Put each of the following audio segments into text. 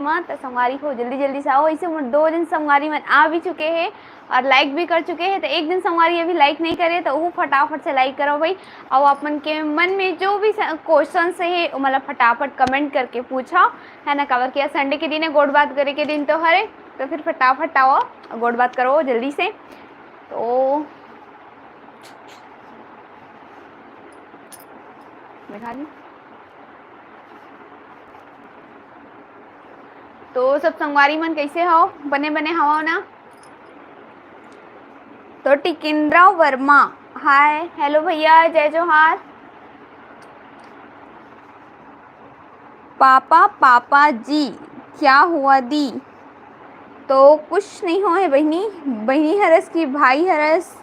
तो संगवारी हो जल्दी जल्दी से आओ। ऐसे 2 दिन संगवारी मन आ भी चुके हैं और लाइक भी कर चुके हैं। तो एक दिन संगवारी अभी लाइक नहीं करे तो वो फटाफट से लाइक करो भाई। और अपन के मन में जो भी क्वेश्चन है मतलब फटाफट कमेंट करके पूछो, है ना। कवर किया संडे के दिन है, गोड़ बात करे के दिन तो हरे, तो फिर फटाफट आओ गोड़ बात करो जल्दी से। तो तो सब संगवारी मन कैसे हो, बने बने हवा ना। तो टिकेंद्रा वर्मा हाय हेलो भैया जय जोहार। पापा पापा जी क्या हुआ दी, तो कुछ नहीं हो है बहनी, बहनी हरस की भाई हरस।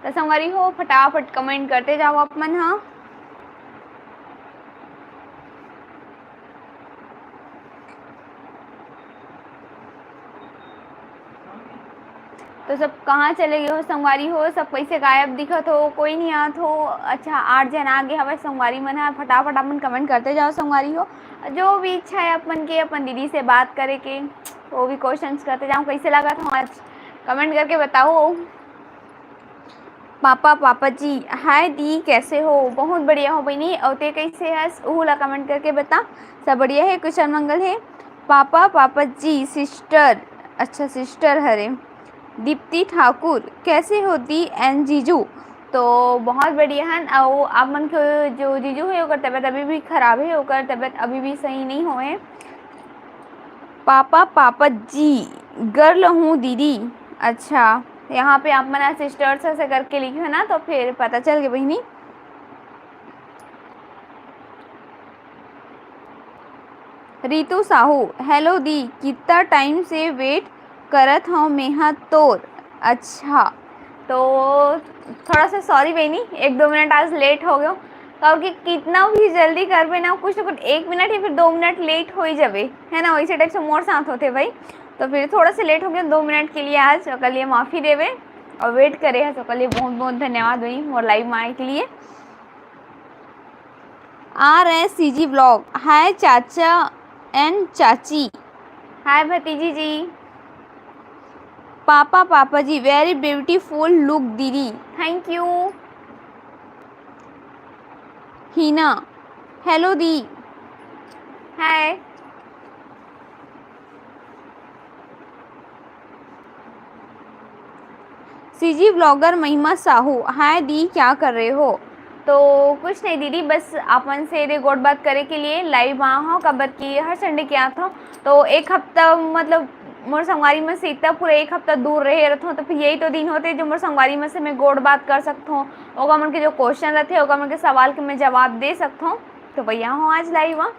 तो संगवारी हो फटाफट कमेंट करते जाओ आप मन। हाँ तो सब कहाँ चले गए हो संगवारी हो, सब कैसे गायब दिखत हो, कोई नहीं आत हो। अच्छा 8 जन आगे हवे संगवारी मन है, फटाफट अपन कमेंट करते जाओ संगवारी हो। जो भी इच्छा है अपन के अपन दीदी से बात करे के, वो भी क्वेश्चंस करते जाओ। कैसे लगा था आज कमेंट करके बताओ। पापा पापा जी हाय दी कैसे हो, बहुत बढ़िया हो बहनी। औते कैसे हस ला कमेंट करके बता। सब बढ़िया है, कुशल मंगल है। पापा पापा जी सिस्टर, अच्छा सिस्टर हरे। दीप्ति ठाकुर कैसे हो दी एंड जीजू, तो बहुत बढ़िया है। और आप मन को जो जीजू है ओकर तबीयत अभी भी खराब है, ओकर तबीयत अभी भी सही नहीं हो है। पापा पापा जी गर्ल हूँ दीदी, अच्छा यहाँ पे आप मना सिस्टर्स से करके लिखे है ना, तो फिर पता चल गया बहनी। रितु साहू हेलो दी कितना टाइम से वेट करत हूँ मेहा तोर, अच्छा तो थोड़ा सा सॉरी बहनी, 1-2 मिनट आज लेट हो गया। क्योंकि कितना भी जल्दी करबे ना कुछ ना कुछ 1 मिनट या फिर 2 मिनट लेट हो ही जावे, है ना। वैसे टाइप से मोर साथ होते भाई, तो फिर थोड़ा सा लेट हो गया 2 मिनट के लिए। आज ओकर लिए माफ़ी देवे और वेट करे है, तो ओकर लिए बहुत बहुत धन्यवाद भाई मोर लाइव में आए के लिए। RSCG ब्लॉग हाय चाचा एंड चाची, हाय भतीजी जी। पापा पापा जी वेरी ब्यूटीफुल लुक दीदी, thank you. Hina hello the hi. CG blogger महिमा साहू हाय दी क्या कर रहे हो, तो कुछ नहीं दीदी, बस अपन से रिकॉर्ड बात करे के लिए लाइव वहाँ हो। कबर की हर संडे क्या था, तो एक हफ्ता मतलब मोर संगवारी में से इतना पूरा 1 हफ्ता दूर रहे रहता हूँ, तो फिर यही तो दिन होते जो मोर संगवारी में से मैं गोड़ बात कर सकता हूँ। ओका मन के जो क्वेश्चन रहते ओका मन के सवाल के मैं जवाब दे सकता हूँ, तो भैया हूँ आज लाइव वहाँ।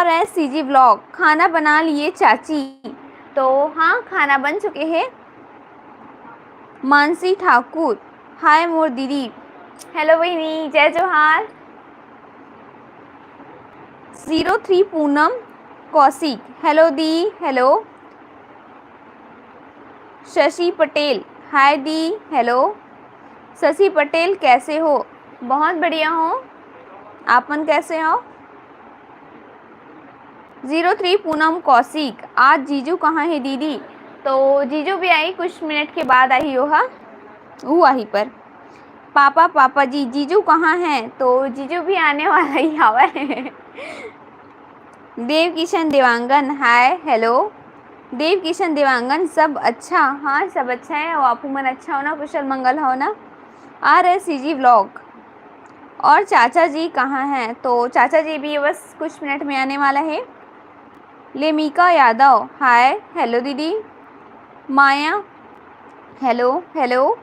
RSCG ब्लॉग खाना बना लिए चाची, तो हाँ खाना बन चुके हैं। मानसी ठाकुर हाय मोर दीदी, हेलो बहनी जय जोहार। 03 पूनम कौशिक हेलो दी हेलो। शशि पटेल हाय दी हेलो। शशि पटेल कैसे हो, बहुत बढ़िया हो, आपन कैसे हो। 03 पूनम कौशिक आज जीजू कहाँ है दीदी, तो जीजू भी आई कुछ मिनट के बाद आई हो। हाँ वो आई पर। पापा पापा जी जीजू कहाँ हैं, तो जीजू भी आने वाला ही हवा है। देव किशन देवांगन हाय हेलो। देव किशन देवांगन सब अच्छा, हाँ सब अच्छा है। और आपू मन अच्छा हो ना, कुशल मंगल हो ना। RSCG व्लॉग और चाचा जी कहाँ हैं, तो चाचा जी भी बस कुछ मिनट में आने वाला है। लेमिका यादव हाय हेलो दीदी। माया हेलो हेलो।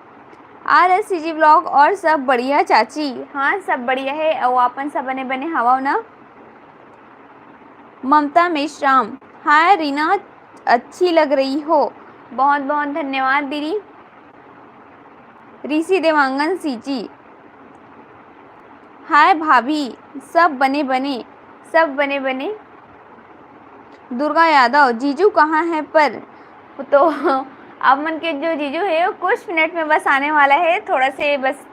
RSCG व्लॉग और सब बढ़िया चाची, हाँ सब बढ़िया है। और अपन सब बने बने हवा ना। ममता मेश्राम हाय रीना अच्छी लग रही हो, बहुत बहुत धन्यवाद दीदी। ऋषि देवांगन सीजी हाय भाभी सब बने बने, सब बने बने। दुर्गा यादव जीजू कहाँ है पर, तो अब मन के जो जीजू है वो कुछ मिनट में बस आने वाला है, थोड़ा से बस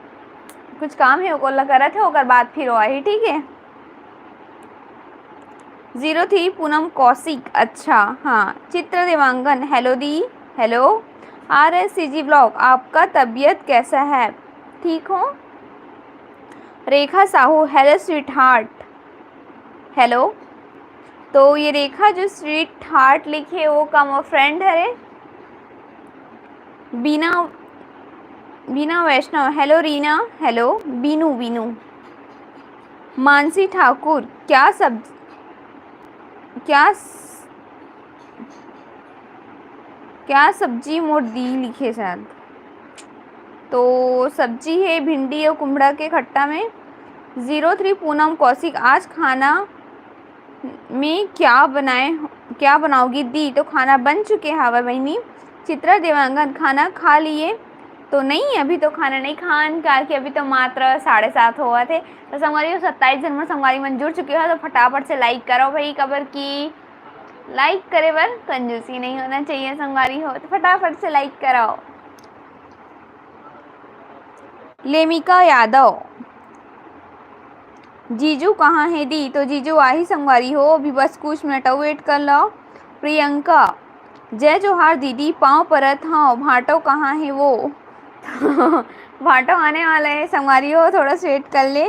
कुछ काम है वो करा थे, ओकर बाद फिर वो आई, ठीक है। 03 पूनम कौशिक, अच्छा हाँ। चित्र देवांगन, हेलो दी, हेलो। RSCG ब्लॉग, आपका तबीयत कैसा है, ठीक हो। Rekha Sahu, hello sweetheart, hello. तो ये रेखा जो स्वीट हार्ट लिखे वो का वो फ्रेंड है। बीना वैष्णव, हेलो रीना, हेलो। बीनू। मानसी ठाकुर, क्या सब्जी मोड़ दी लिखे शायद, तो सब्जी है भिंडी और कुमड़ा के खट्टा में। 03 पूनम कौशिक, आज खाना में क्या बनाओगी दी, तो खाना बन चुके हवा बहनी। चित्रा देवांगन, खाना खा लिए, तो नहीं अभी तो खाना नहीं खान के अभी तो मात्र 7:30 हुआ थे। तो संगवारी 27 जन में संगवारी मन जुड़ चुके हो, तो फटाफट से लाइक करो भाई, खबर की लाइक करे बर कंजूसी नहीं होना चाहिए, संगवारी हो तो फटाफट से लाइक कराओ। लेमिका यादव, जीजू कहाँ है दी, तो जीजू आ ही संगवारी हो, अभी बस कुछ मिनट वेट कर लो। प्रियंका, जय जोहार दीदी, पाँव परत हाँ, भाटो कहाँ है वो भाटो आने वाला है संगवारी हो, थोड़ा सा वेट कर ले।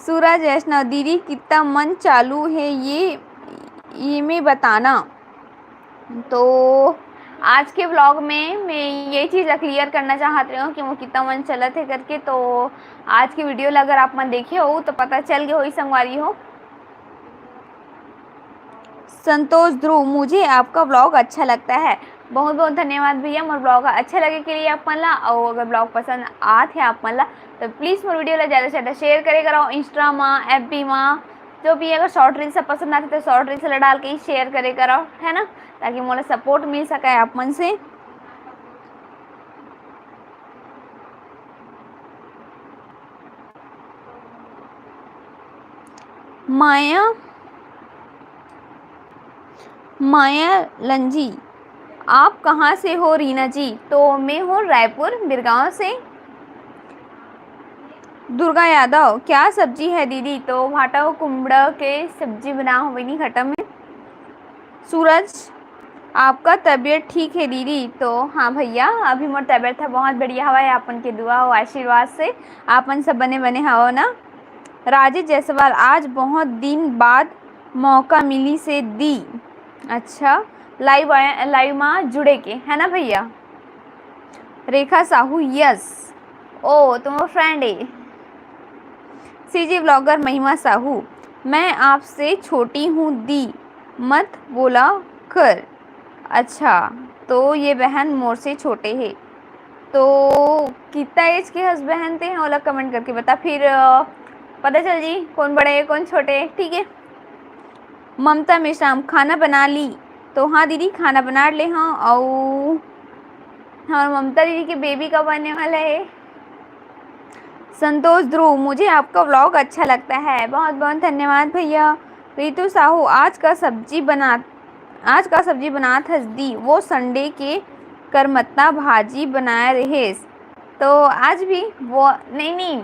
सूरज वैष्णव, दीदी कितना मन चालू है ये मैं बताना। तो आज के ब्लॉग में मैं ये चीज़ क्लियर करना चाहती हूँ कि वो कितना मन चलत है करके। तो आज की वीडियो अगर आप मन देखे हो तो पता चल गया हो ही संगवारी हो। संतोष ध्रुव, मुझे आपका ब्लॉग अच्छा लगता है, बहुत बहुत धन्यवाद भैया। मोर ब्लॉग अच्छा लगे के लिए आप मन ला, और अगर ब्लॉग पसंद आत है आप मन ला तो प्लीज़ मोर वीडियो ला ज़्यादा से ज़्यादा शेयर करे करो। इंस्टा में, FB में, जो भी अगर शॉर्ट रील सब पसंद आते तो शॉर्ट रील से डाल के ही शेयर करे करो, है ना, ताकि मोला सपोर्ट मिल सके आप मन से। माया लंजी, आप कहाँ से हो रीना जी, तो मैं हूँ रायपुर बिरगांव से। दुर्गा यादव, क्या सब्जी है दीदी, तो भाटा कुमड़ा के सब्जी बना हो बनी खट्टा में। सूरज, आपका तबीयत ठीक है दीदी, तो हाँ भैया अभी मोर तबीयत है बहुत बढ़िया हवा है, आपन के दुआ और आशीर्वाद से आपन सब बने हवो ना। राजेश जायसवाल, आज बहुत दिन बाद मौका मिली से दी, अच्छा लाइव में जुड़े के, है ना भैया। रेखा साहू, यस, ओ तुम फ्रेंड है। CG ब्लॉगर महिमा साहू, मैं आपसे छोटी हूँ दी, मत बोला कर, अच्छा तो ये बहन मोर से छोटे है, तो कितना एज के हस बहन थे ओला कमेंट करके बता, फिर पता चल जी कौन बड़े है कौन छोटे है, ठीक है। ममता मेश्राम, खाना बना ली, तो हाँ दीदी खाना बना ले हाँ, और हाँ ममता दीदी के बेबी कब आने वाला है। संतोष ध्रुव, मुझे आपका व्लॉग अच्छा लगता है, बहुत बहुत धन्यवाद भैया। रितु साहू, आज का सब्जी बनात हस दी, वो संडे के करमत्ता भाजी बनाए रहेस, तो आज भी वो नहीं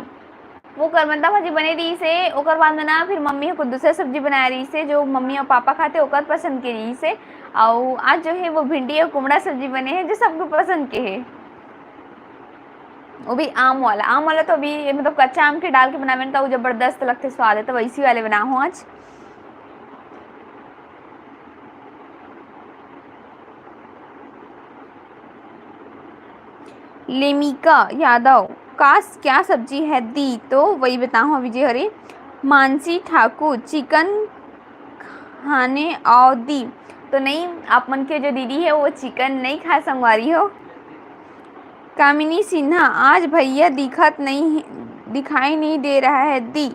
वो करमत्ता भाजी बने रही से, ओकर बाद में ना फिर मम्मी को दूसरा सब्जी बना रही से जो मम्मी और पापा खाते ओकर पसंद के रही से, और आज जो है वो भिंडी और कुमड़ा सब्जी बने हैं जो सबको पसंद के है, वो भी आम वाला तो अभी मतलब कच्चा आम के डाल के बनावे तो जबरदस्त लगते स्वाद है, तो वैसी वाले बना हूँ आज। लेमिका यादव, क्या सब्जी है दी, तो वही बताऊँ विजय हरे। मानसी ठाकुर, चिकन खाने और दी, तो नहीं आप मन के जो दीदी है वो चिकन नहीं खा संगवारी हो। कामिनी सिन्हा, आज भैया दिखाई नहीं दे रहा है दी,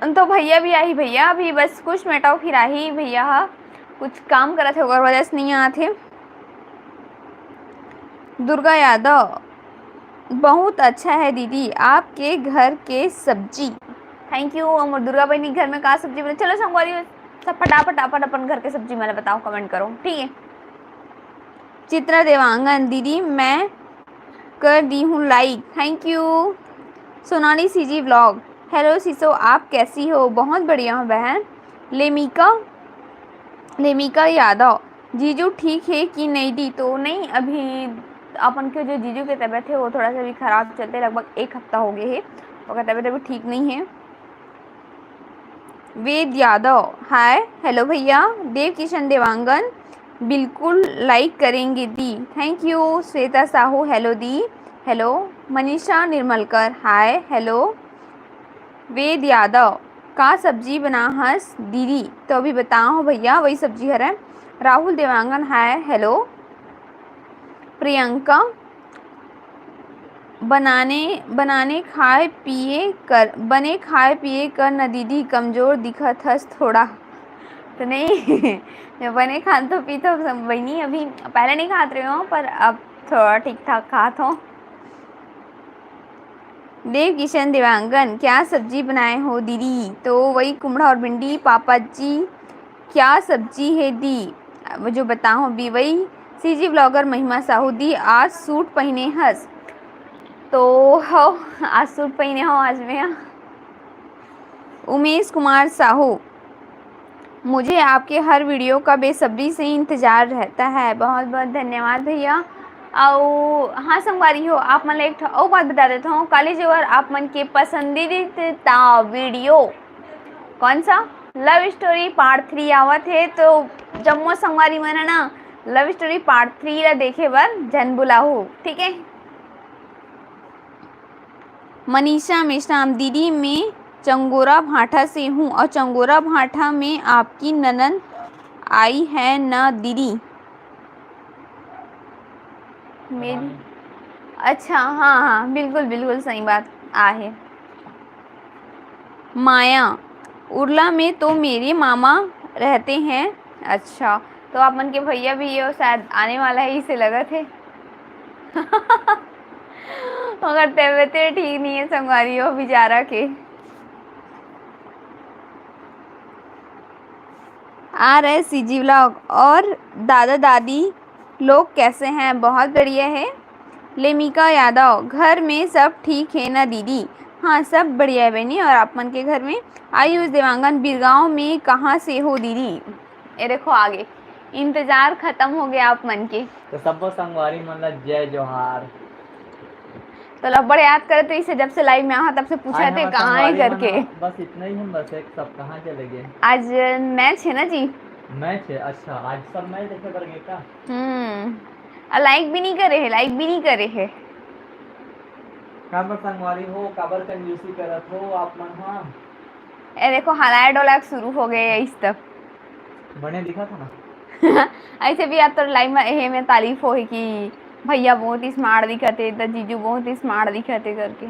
तो भैया भी आई भैया अभी बस कुछ मिनट फिर आई भैया, कुछ काम करा थे और वजह से नहीं आते। दुर्गा यादव, बहुत अच्छा है दीदी आपके घर के सब्जी, थैंक यू। और दुर्गा बहनी घर में का सब्जी बने, चलो संगवारी सब फटाफट अपन घर के सब्जी मैंने बताओ, कमेंट करो, ठीक है। चित्रा देवांगन, दीदी मैं कर दी हूँ like, thank you. Sonali CG vlog, hello सीसो आप कैसी हो? बहुत बढ़िया हूँ बहन। लेमिका यादव, जीजू ठीक है कि नहीं दी? तो नहीं, अभी अपन के जो जीजू की तबीयत है वो थोड़ा सा भी ख़राब चलते, लगभग 1 हफ्ता हो गए है, उनका तबीयत अभी ठीक नहीं है। वेद यादव, हाय हेलो भैया। देव किशन देवांगन, बिल्कुल लाइक करेंगे दी, thank you. Shweta Sahu, hello दी, hello. Manisha Nirmalkar, hi hello. Ved Yadav, का सब्जी बना हस दीदी? तो अभी बताओ भैया, वही सब्जी है। Rahul Dewangan, hi hello. प्रियंका, बनाने खाए पिए कर न दीदी, कमज़ोर दिखत हस थोड़ा। तो नहीं जब बने खान तो पी तो वही नहीं, अभी पहले नहीं खाते रहे हो, पर अब थोड़ा ठीक ठाक खात हो। देव किशन देवांगन, क्या सब्जी बनाए हो दीदी? तो वही कुमड़ा और भिंडी। पापा जी, क्या सब्जी है दी? वो जो बताओ भी वही। सीजी ब्लॉगर महिमा साहू, दी आज सूट पहने हस? तो हो, आज सूट पहने हो आज में। उमेश कुमार साहू, मुझे आपके हर वीडियो का बेसब्री से इंतज़ार रहता है। बहुत बहुत धन्यवाद भैया। और हाँ संगवारी हो, आप मन एक और बात बता देता हूँ, कॉलेज और आप मन के पसंदीदा वीडियो कौन सा? लव स्टोरी पार्ट 3 आवत है, तो जम्मो संगवारी मन है ना, लव स्टोरी पार्ट 3 ला देखे बर जन बुलाओ, ठीक है। मनीषा मेश्राम, दीदी मैं चंगोरा भाठा से हूँ और चंगोरा भाठा में आपकी ननद आई है ना दीदी? मेरी, अच्छा हाँ हाँ बिल्कुल बिल्कुल सही बात आहे। माया, उर्ला में तो मेरे मामा रहते हैं। अच्छा, तो आप मन के भैया भी ये शायद आने वाला है, इसे लगा थे। मगर तबीयत ठीक नहीं है संगवारी हो बेचारा के। आ रहे सीजी व्लॉग, और दादा दादी लोग कैसे हैं? बहुत बढ़िया है। लेमिका यादव, घर में सब ठीक है ना दीदी? हाँ सब बढ़िया है बहनी, और आप मन के घर में? आयुष देवांगन, बिरगांव में कहाँ से हो दीदी? ये देखो आगे इंतजार खत्म हो गया आप मन के। तो सबको संगवारी मतलब जय जोहार। तो लब्बड़ याद करे तो इसे जब से लाइव में आया तब से पूछा थे कहाँ है करके। बस इतना ही हम, बस एक सब कहाँ चले गए? आज मैच है ना जी। मैच है, अच्छा आज सब मैच देखे पर गए का? लाइक भी नहीं करे है, लाइक भी नहीं करे है। काबर संगवारी हो, काबर कंजूसी करत हो आप मन? हाँ ए देखो हालाय डोलाक शुरू हो गए इस तक बने दिखा था ना। ऐसे भी आप तो लाइव में हे में तारीफ हो कि भैया बहुत ही स्मार्ट दिखते, तो जीजू बहुत ही स्मार्ट दिखते करके।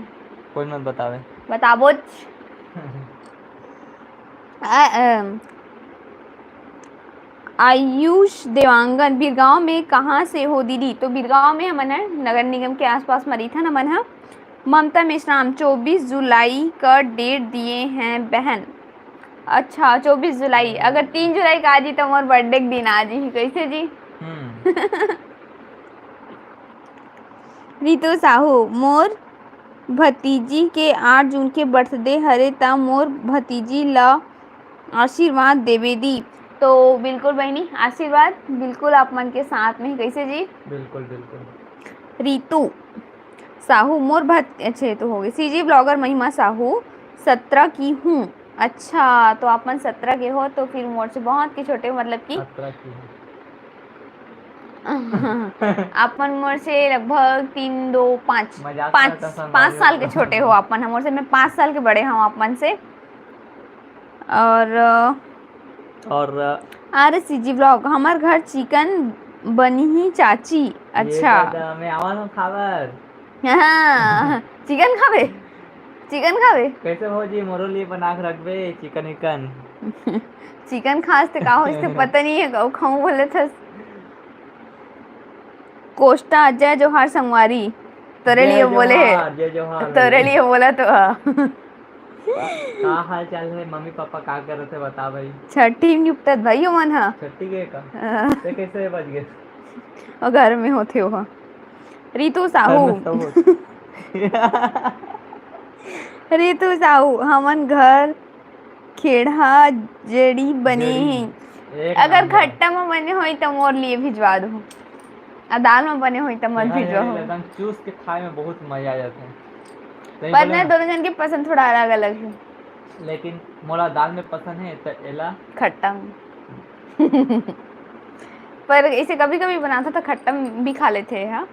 कोई मत बतावे, बताबो। आयुष देवांगन, बिरगांव में कहाँ से हो दीदी? तो बिरगांव में हमन है नगर निगम के आसपास मरी था नमन है। ममता मेश्राम, 24 जुलाई का डेट दिए हैं बहन। अच्छा 24 जुलाई, अगर 3 जुलाई का आज ही तो मोर बर्थडे के दिन आज ही कैसे जी? रितु साहू, मोर भतीजी के 8 जून के बर्थडे हरे, ता मोर भतीजी ला आशीर्वाद देवे दी। तो बिल्कुल बहनी आशीर्वाद बिल्कुल आप मन के साथ में, कैसे जी? बिल्कुल बिल्कुल। रितु साहू, मोर अच्छे तो हो गए। सीजी ब्लॉगर महिमा साहू, 17 की हूँ। अच्छा, तो आप मन 17 के हो, तो फिर मोर से बहुत के छोटे, मतलब कि 17 की आप मन मोर से लगभग 3 2 5 5 साल के छोटे हो आप मन। मोर से मैं 5 साल के बड़े हूँ आप मन से। और अरे सीजी ब्लॉग, हमार घर चिकन बनी ही चाची। अच्छा मैं आवा हूँ खाबर। हाँ चिकन खावे, चिकन खावे कैसे हो जी? मोरो लिए बना के रखबे चिकन विकन। चिकन खास तो का हो, इससे पता नहीं है गौ खाऊं बोले थे। कोस्टा, जय जोहार संगवारी, तेरे लिए बोले है, जय जोहार तेरे लिए बोला तो। का हाल चाल है? मम्मी पापा का कर रहे थे बता भाई? छठी निपटत भाई मन हा। छठी के का ते कैसे बज गए? और घर में होते हो। रितु घर साहू में सब होता रितु साहू हमन घर खेड़ा जड़ी बने जड़ी हैं। एक अगर नंबर खट्टा में बने हो तो मोर लिए भिजवा दो, और दाल में बने हो तो मत खेड़ा भिजवा जड़ी हो। एकदम चूस के खाए में बहुत मजा आ जाता है, सही पर बोले ना ना। दोनों जन की पसंद थोड़ा अलग अलग है। लेकिन मोला दाल में पसंद है तो एला खट्टा में पर इसे कभी कभी बनाता तो खट्टा में भी खा लेते हैं। हाँ,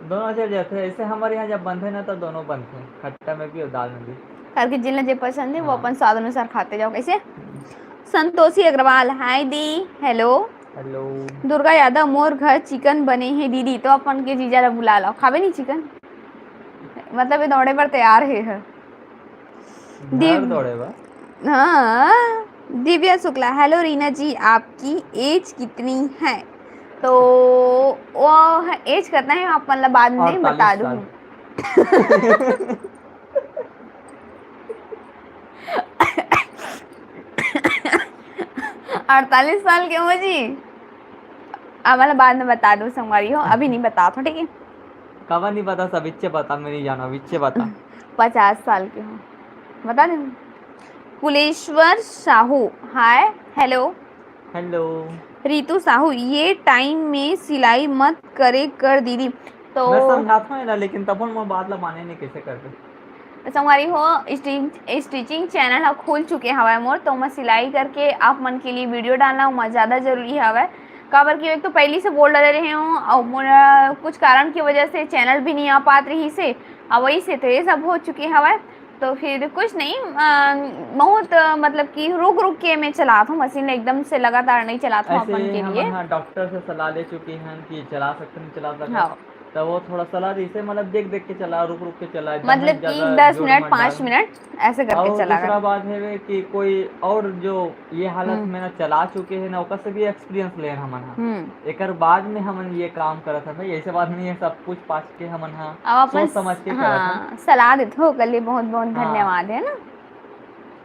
दोनों चल जाते हैं। ऐसे हमारे यहाँ जब बनते हैं ना तो दोनों बनते हैं, खट्टा में भी और दाल में भी। करके जिन्हें जो पसंद है वो हाँ। अपन स्वाद अनुसार खाते जाओ। कैसे संतोषी अग्रवाल हाय दी हेलो। हेलो। दुर्गा यादव मोर घर चिकन बने हैं दीदी, तो अपन के जीजा ला बुला लो, खावे नहीं चिकन, मतलब ये दौड़े पर तैयार है। घर दौड़े बा। हाँ, दिव्या शुक्ला हेलो रीना जी आपकी एज कितनी है? तो वो एज करना है आप मतलब बाद में बता 48 साल। दूँ। 48 साल के हो जी? मतलब बाद में बता दो संगवारी हो, अभी नहीं बता दो, ठीक है? कवा नहीं पता, सब इच्छे बता, मेरी जाना इच्छे बता। 50 साल के हो, बता दे। Kuleshwar Sahu hi hello. Hello. Ritu Sahu ये टाइम में सिलाई मत करे कर दीदी, तो मैं समझाता हूँ ना, लेकिन तब मैं बात ला माने नहीं कैसे करते। संगवारी हो स्टिचिंग चैनल हा खुल चुके हवा मोर, तो मैं सिलाई करके आप मन के लिए वीडियो डालना मैं ज़्यादा जरूरी हवा। काबर की एक तो पहली से बोल रहे रहे हूँ और मोरा कुछ कारण की वजह से चैनल भी नहीं आ पात रही से, और वही से तो ये सब हो चुके हवा। तो फिर कुछ नहीं, बहुत मतलब कि रुक रुक के मैं चलाता हूँ मशीन, एकदम से लगातार नहीं चलाता हूँ अपन ऐसे के लिए। हम डॉक्टर से सलाह ले चुके हैं कि चला सकते नहीं चला सकते। हाँ, तो वो थोड़ा सलाह दी से मतलब देख देख के चला, रुक रुक के चला, एकदम मतलब में कि ज़्यादा 10 जोर मिनट मत 5 डाल। मिनट ऐसे करके और चला दूसरा कर। बात है कि कोई और जो ये हालत में ना चला चुके हैं ना, ओकर से भी एक्सपीरियंस ले हमन एकर बाद में हमन ये काम करत हैं भाई, ऐसे बात नहीं है सब कुछ पास के हमन अब अपन सोच समझ के करत हैं। हाँ सलाह देते हो कल, बहुत बहुत हाँ। धन्यवाद है ना।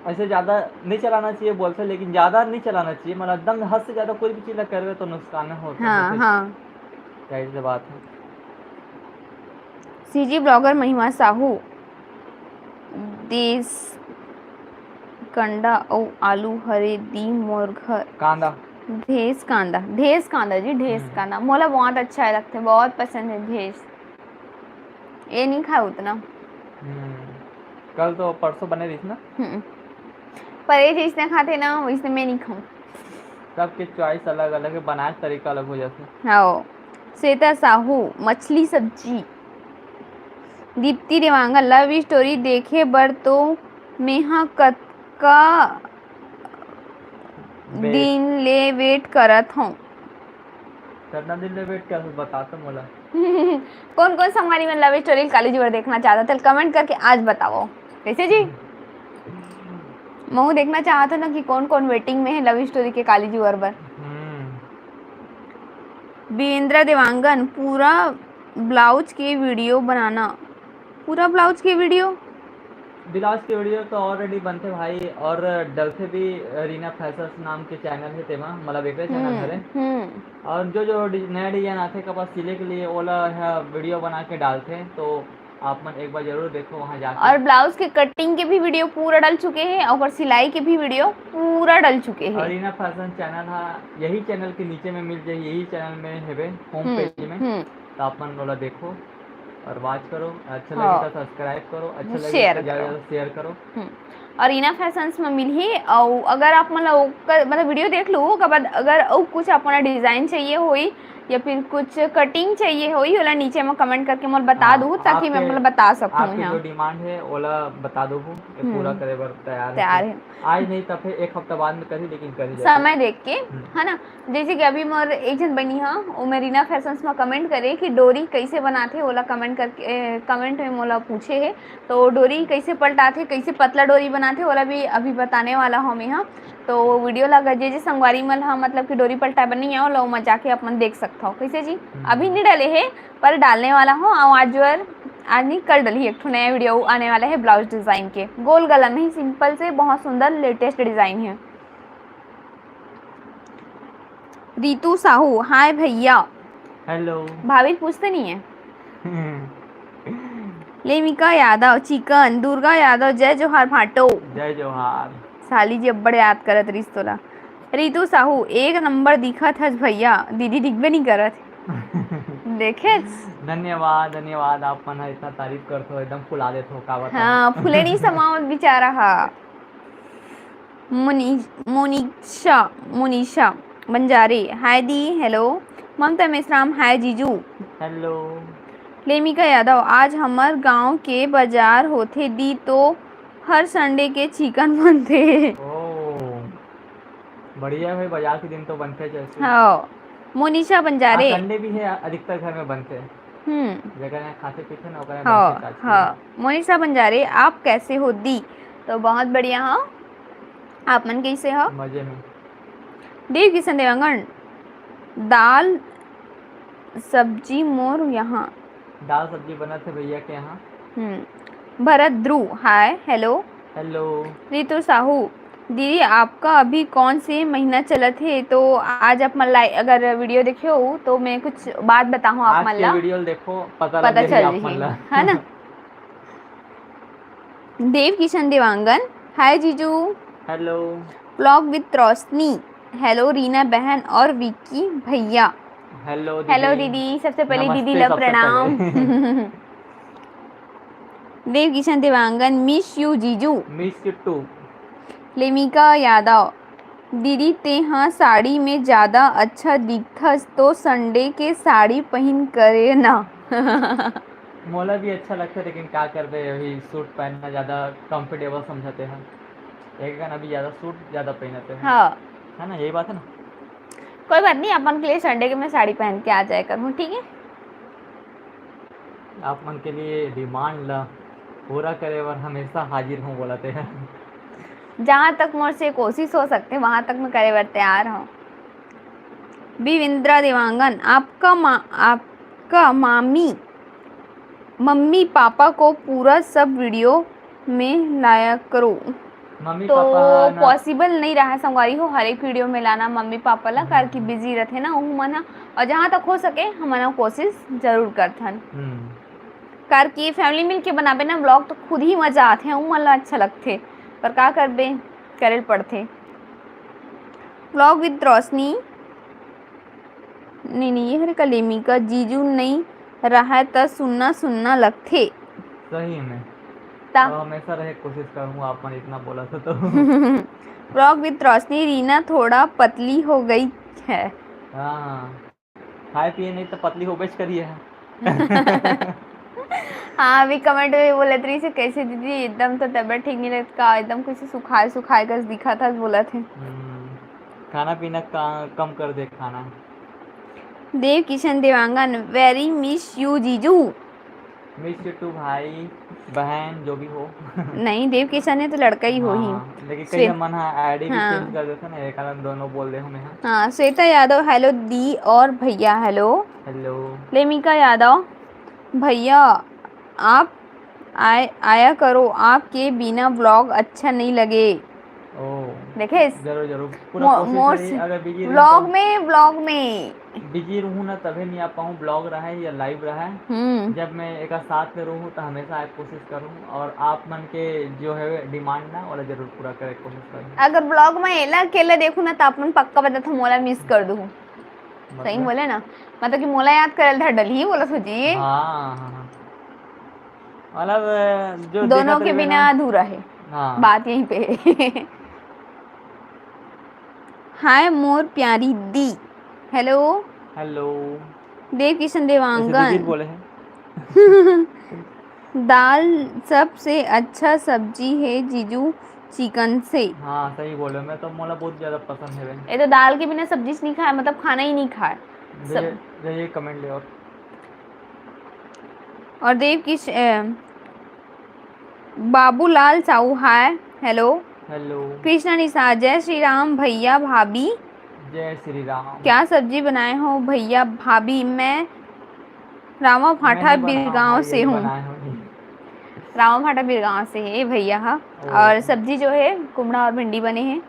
ऐसे ज़्यादा नहीं चलाना चाहिए बोलते, लेकिन ज़्यादा नहीं चलाना चाहिए, मतलब एकदम हद से ज़्यादा कोई भी चीज़ करवे तो नुकसान होता हाँ हाँ। जाहिर सी बात है। सीजी ब्लॉगर महिमा साहू देश कंडा और आलू हरे दी मोर घर कांदा। भेस कांदा जी, ढेस कांदा मोला बहुत अच्छा लगता है, बहुत पसंद है भेस। ये नहीं खाओ उतना। कल तो परसों बने रही थी ना। पर ये जिसने खाते ना वैसे मैं नहीं खाऊं। सबके चॉइस अलग अलग है, बनाए तरीका अलग हो जाता है। हाँ, श्वेता साहू मछली सब्जी। दीप्ति देवांगा लव स्टोरी देखे बर तो मेहा कतका दिन ले वेट करत हूँ। कितना दिन ले वेट कर बताता मोला। कौन कौन सा हमारी में लव स्टोरी काली जी देखना चाहता था, कमेंट करके आज बताओ। कैसे जी मैं देखना चाहता ना कि कौन कौन वेटिंग में है लव स्टोरी के काली जी पर। बीरेंद्र देवांगन पूरा ब्लाउज के वीडियो बनाना, पूरा ब्लाउज के वीडियो तो ऑलरेडी बनते भाई, और डलते भी रीना फैशन नाम के चैनल है तेमा, मतलब एक चैनल है। और जो जो नया डिजाइन आते कपड़ा सिले के लिए ओला वीडियो बना के डालते हैं, तो आप मन एक बार जरूर देखो वहाँ जाके। और ब्लाउज के कटिंग के भी वीडियो पूरा डल चुके हैं, और सिलाई के भी वीडियो पूरा डल चुके हैं। रीना फैशन चैनल है, यही चैनल के नीचे में मिल जाए, यही चैनल में है होम पेज में, तो आप मन वाला देखो और वॉच करो, अच्छा लगे तो सब्सक्राइब करो, अच्छा लगे तो ज़्यादा शेयर करो। और रीना फैशंस में मिली, और अगर आप मतलब वीडियो देख लो उसके बाद अगर कुछ अपना डिज़ाइन चाहिए होई या फिर कुछ कटिंग चाहिए होई, ओला नीचे में कमेंट करके मोल बता दूँ ताकि मैं मतलब बता सकूँ। आपके जो डिमांड है ओला बता दो, पूरा करे बर तैयार है। आज नहीं तो फिर एक हफ्ता बाद में करी, लेकिन करी समय देख के, है ना। जैसे कि अभी मोर एक जन बनी हाँ वो मैं रीना फैशंस में कमेंट करे कि डोरी कैसे बनाते ओला कमेंट करके, कमेंट में मोला पूछे है, तो डोरी कैसे पलटाते, कैसे पतला डोरी बनाते ओला भी अभी बताने वाला हूँ मैं। हाँ, तो वीडियो लगा जे संगवारी मल हाँ मतलब कि डोरी पलटा बनी है लो मैं जाके अपन देख सकता हूँ। कैसे जी अभी नहीं डाले है पर डालने वाला हूँ, और आज नहीं कल डली एक नया वीडियो आने वाला है ब्लाउज डिज़ाइन के, गोल गला में ही सिंपल से बहुत सुंदर लेटेस्ट डिज़ाइन है। रितु साहू हाय भैया हेलो। भाभी पूछते नहीं है। लेमिका यादव चिकन, दुर्गा यादव जय जोहार फाटो। जय जोहार। साली जी अब बड़े याद करत रही तोला। रितु साहू एक नंबर दिखत हस भैया, दीदी दिखबे नहीं करत देखे। धन्यवाद धन्यवाद, आप मन इतना तारीफ करते हो, एकदम फुला देते हो का बताऊं। हाँ फुले नहीं समावत बेचारा हा। मोनिशा मोनिशा बंजारे हाय दी हेलो। ममता मेश्राम हाय जीजू। हेलो। लेमिका यादव आज हमार गांव के बाजार होथे दी तो हर संडे के चिकन बनथे। ओ बढ़िया भाई, बाजार के दिन तो बनते जैसे। हाँ मोनिशा हाँ बंजारे। संडे भी है, अधिकतर घर में बनते हैं। जगह यहाँ खाते पीते ना, ओकरा में बनते हाँ काज की। हाँ मोनिशा बंजारे आप कैसे हो दी? तो बहुत बढ़िया हाँ। आप मन कैसे हो? मजे में। देव किशन देवांगन दाल सब्जी मोर यहाँ। दाल सब्जी बना थे भैया के यहाँ। Bharat Dhruv hi hello. Hello. Ritu Sahu दीदी आपका अभी कौन से महीना चलत है? तो आज आप मन अगर वीडियो देखे हो तो मैं कुछ बात बताऊँ आप आज मन के ला, वीडियो देखो पता लग पता जाएगी चल आप रही मन ला। है ना। देव किशन देवांगन हाय जीजू। Hello. Blog with Roshni hello Reena बहन और विक्की भैया। हेलो दीदी। हेलो दीदी, सबसे पहले दीदी नमस्ते ला सबसे प्रणाम। पहले। देव किशन देवांगन मिस यू जीजू। मिस किट्टू। लेमिका यादव दीदी ते हाँ साड़ी में ज्यादा अच्छा दिखथस तो संडे के साड़ी पहन करे ना। मोला भी अच्छा लगता है, लेकिन क्या कर दे, अभी सूट पहनना ज़्यादा कंफर्टेबल समझते हैं। एक गाना अभी ज़्यादा सूट ज़्यादा पहनते हैं। हाँ है ना, यही बात है ना। कोई बात नहीं, अपन के लिए संडे के मैं साड़ी पहन के आ जाया करूँ, ठीक है। आप मन के लिए डिमांड ला पूरा करे और हमेशा हाजिर हूँ बोलाते हैं। जहाँ तक मुझसे कोशिश हो सकते वहां तक मैं करे बर तैयार हूँ। विविंद्रा देवांगन आपका मम्मी पापा को पूरा सब वीडियो में लाया करो। मम्मी तो पापा ना। पॉसिबल नहीं रहा संगवारी हो हर एक वीडियो में लाना मम्मी पापा ला, कार की बिजी रहते ना उहू मन ह। और जहाँ तक हो सके हमन कोशिश जरूर करथन। कार की फैमिली मिल के बनाबे ना ब्लॉग तो खुद ही मजा आते हैं, मन ला अच्छा लगते, पर का करबे करे पड़ते। ब्लॉग विद रोशनी नहीं ये हरे कलेमी का जीजू नहीं रहा त सुनना सुनना लगते। सही में ता और हमेशा रहे कोशिश करूँगा, आप मन इतना बोला था तो। ब्लॉग विद रोशनी रीना थोड़ा पतली हो गई है। हाँ खाए पिए नहीं तो पतली हो बेच करिए है। हाँ अभी कमेंट में बोले रही से कैसे दीदी एकदम तो तबीयत ठीक नहीं लगता, एकदम कुछ सुखाए सुखाए कर दिखा था बोला थे। खाना पीना कम कर दे खाना। Dev Kishan Dewangan very miss you जीजू। मिस यू टू भाई बहन जो भी हो। नहीं देव किशन है तो लड़का ही हो ही। हाँ लेकिन कई श्वेत मन आईडी भी हाँ चेंज कर देते ना, एक कारण दोनों बोल दे हमें। हाँ श्वेता यादव हेलो दी और भैया हेलो। हेलो। लेमिका यादव भैया आप आया करो, आपके बिना व्लॉग अच्छा नहीं लगे। ओ देखे जरूर जरूर पूरा कोशिश मोर रही, अगर बिजी रहूँ तो व्लॉग में बिजी रहूँ ना तभी नहीं आ पाऊँ, ब्लॉग रहा है या लाइव रहा है। जब मैं एक साथ में रहूँ तो हमेशा एक कोशिश करूँ, और आप मन के जो है डिमांड ना वाला जरूर पूरा करे कोशिश करूँ। अगर ब्लॉग में एला अकेले देखूँ ना तो अपन पक्का बता था मोला मिस कर दूँ। सही बोले ना, मतलब कि मोला याद करल था डल ही बोला सोचिए। हाँ मतलब जो दोनों देखत के रहे बिना ना। अधूरा है। हाँ बात यहीं पे है। हाय मोर प्यारी दी हेलो। हेलो। देव किशन ऐसे देवांगन दीदी बोले हैं। दाल सबसे अच्छा सब्जी है जीजू चिकन से। हाँ सही बोले, मैं तो मोला बहुत ज़्यादा पसंद है। ये तो दाल के बिना सब्जी नहीं खाए, मतलब खाना ही नहीं खाए सब। ये कमेंट ले। और Dev Kish Babulal Sahu hi hello. Hello. Krishna Nisha जय श्री राम भैया भाभी। जय श्री राम। क्या सब्जी बनाए हो भैया भाभी? मैं रामा मैं फाठा ही बनाऊँ, हाँ बिरगांव से यही हूँ। बनाए होंगे। रामा फाठा बिरगांव से है भैया हाँ। और सब्जी जो है कुमड़ा और भिंडी बने हैं।